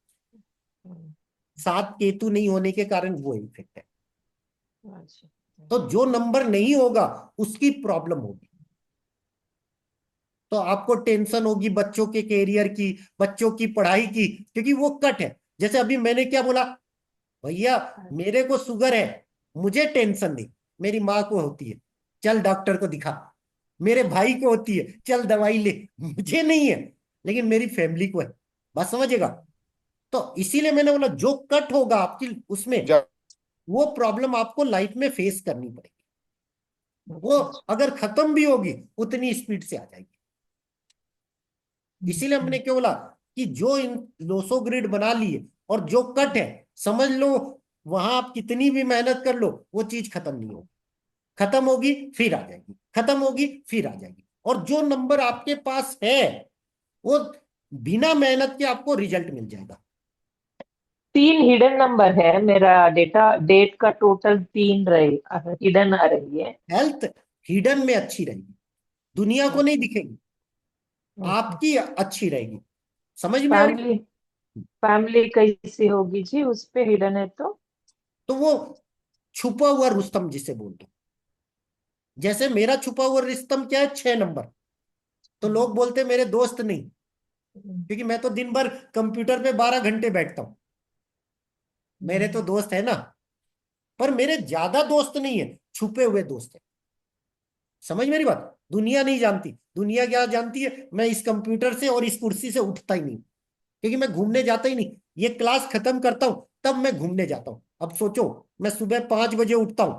7 केतु नहीं होने के कारण वो इफेक्ट है। अच्छा। तो जो नंबर नहीं होगा उसकी प्रॉब्लम होगी, तो आपको टेंशन होगी बच्चों के कैरियर की, बच्चों की पढ़ाई की, क्योंकि वो कट है। जैसे अभी मैंने क्या बोला, भैया मेरे को शुगर है, मुझे टेंशन नहीं, मेरी माँ को होती है, चल डॉक्टर को दिखा, मेरे भाई को होती है, चल दवाई ले, मुझे नहीं है लेकिन मेरी फैमिली को है। बस समझेगा। तो इसीलिए मैंने बोला जो कट होगा आपकी उसमें, जब वो प्रॉब्लम आपको लाइफ में फेस करनी पड़ेगी। वो अच्छा अच्छा। अगर खत्म भी होगी उतनी स्पीड से आ जाएगी। इसीलिए हमने क्यों बोला कि जो इन लोसो ग्रिड बना लिए और जो कट है, समझ लो, वहां आप कितनी भी मेहनत कर लो वो चीज खत्म नहीं होगी, खत्म होगी फिर आ जाएगी, खत्म होगी फिर आ जाएगी। और जो नंबर आपके पास है वो बिना मेहनत के आपको रिजल्ट मिल जाएगा। 3 हिडन नंबर है मेरा, डेट का टोटल 3 रहे, हिडन आ रही है। हेल्थ हिडन में अच्छी रहेगी, दुनिया को नहीं अच्छा दिखेगी, अच्छा। आपकी अच्छी रहेगी। समझ में आ रही। फैमिली फैमिली कैसी होगी जी उस पे हिडन है तो? तो वो छुपा हुआ रुस्तम जिसे बोलते हैं, जैसे मेरा छुपा हुआ रुस्तम क्या है, 6 नंबर। तो लोग बोलते हैं मेरे दोस्त नहीं, क्योंकि मैं तो दिन भर कंप्यूटर पे 12 घंटे बैठता हूँ। मेरे तो दोस्त है ना, पर मेरे ज्यादा दोस्त नहीं है, छुपे हुए दोस्त है। समझ मेरी बात? दुनिया नहीं जानती। दुनिया क्या जानती है? मैं इस कंप्यूटर से और इस कुर्सी से उठता ही नहीं, क्योंकि मैं घूमने जाता ही नहीं। ये क्लास खत्म करता हूं तब मैं घूमने जाता हूं। अब सोचो, मैं सुबह 5 बजे उठता हूं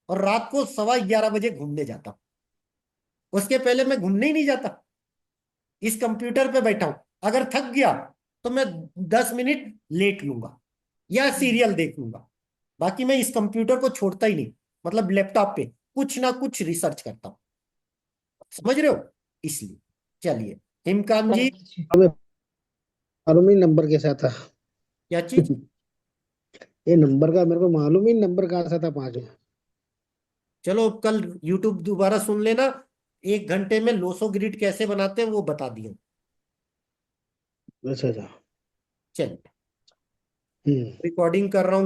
और रात को 11:15 बजे घूमने जाता हूं। उसके पहले मैं घूमने ही नहीं जाता। इस कंप्यूटर पे बैठा हूं, अगर थक गया तो मैं 10 मिनट लेट लूंगा या सीरियल देख लूंगा। बाकी मैं इस कंप्यूटर को छोड़ता ही नहीं। मतलब लैपटॉप पे कुछ ना कुछ रिसर्च करता हूं। समझ रहे हो? इसलिए चलिए, हिमकांत जी, थैंक यू। हमें मालूम ही नंबर कैसा था। क्या चीज? ये नंबर का मेरे को मालूम ही नंबर कहाँ सा था 5 में। चलो कल यूट्यूब दोबारा सुन लेना, 1 घंटे में लोसो ग्रिड कैसे बनाते हैं वो बता दिए। अच्छा अच्छा। चलिए, हम्म। रिकॉर्डिंग कर रहा हूँ।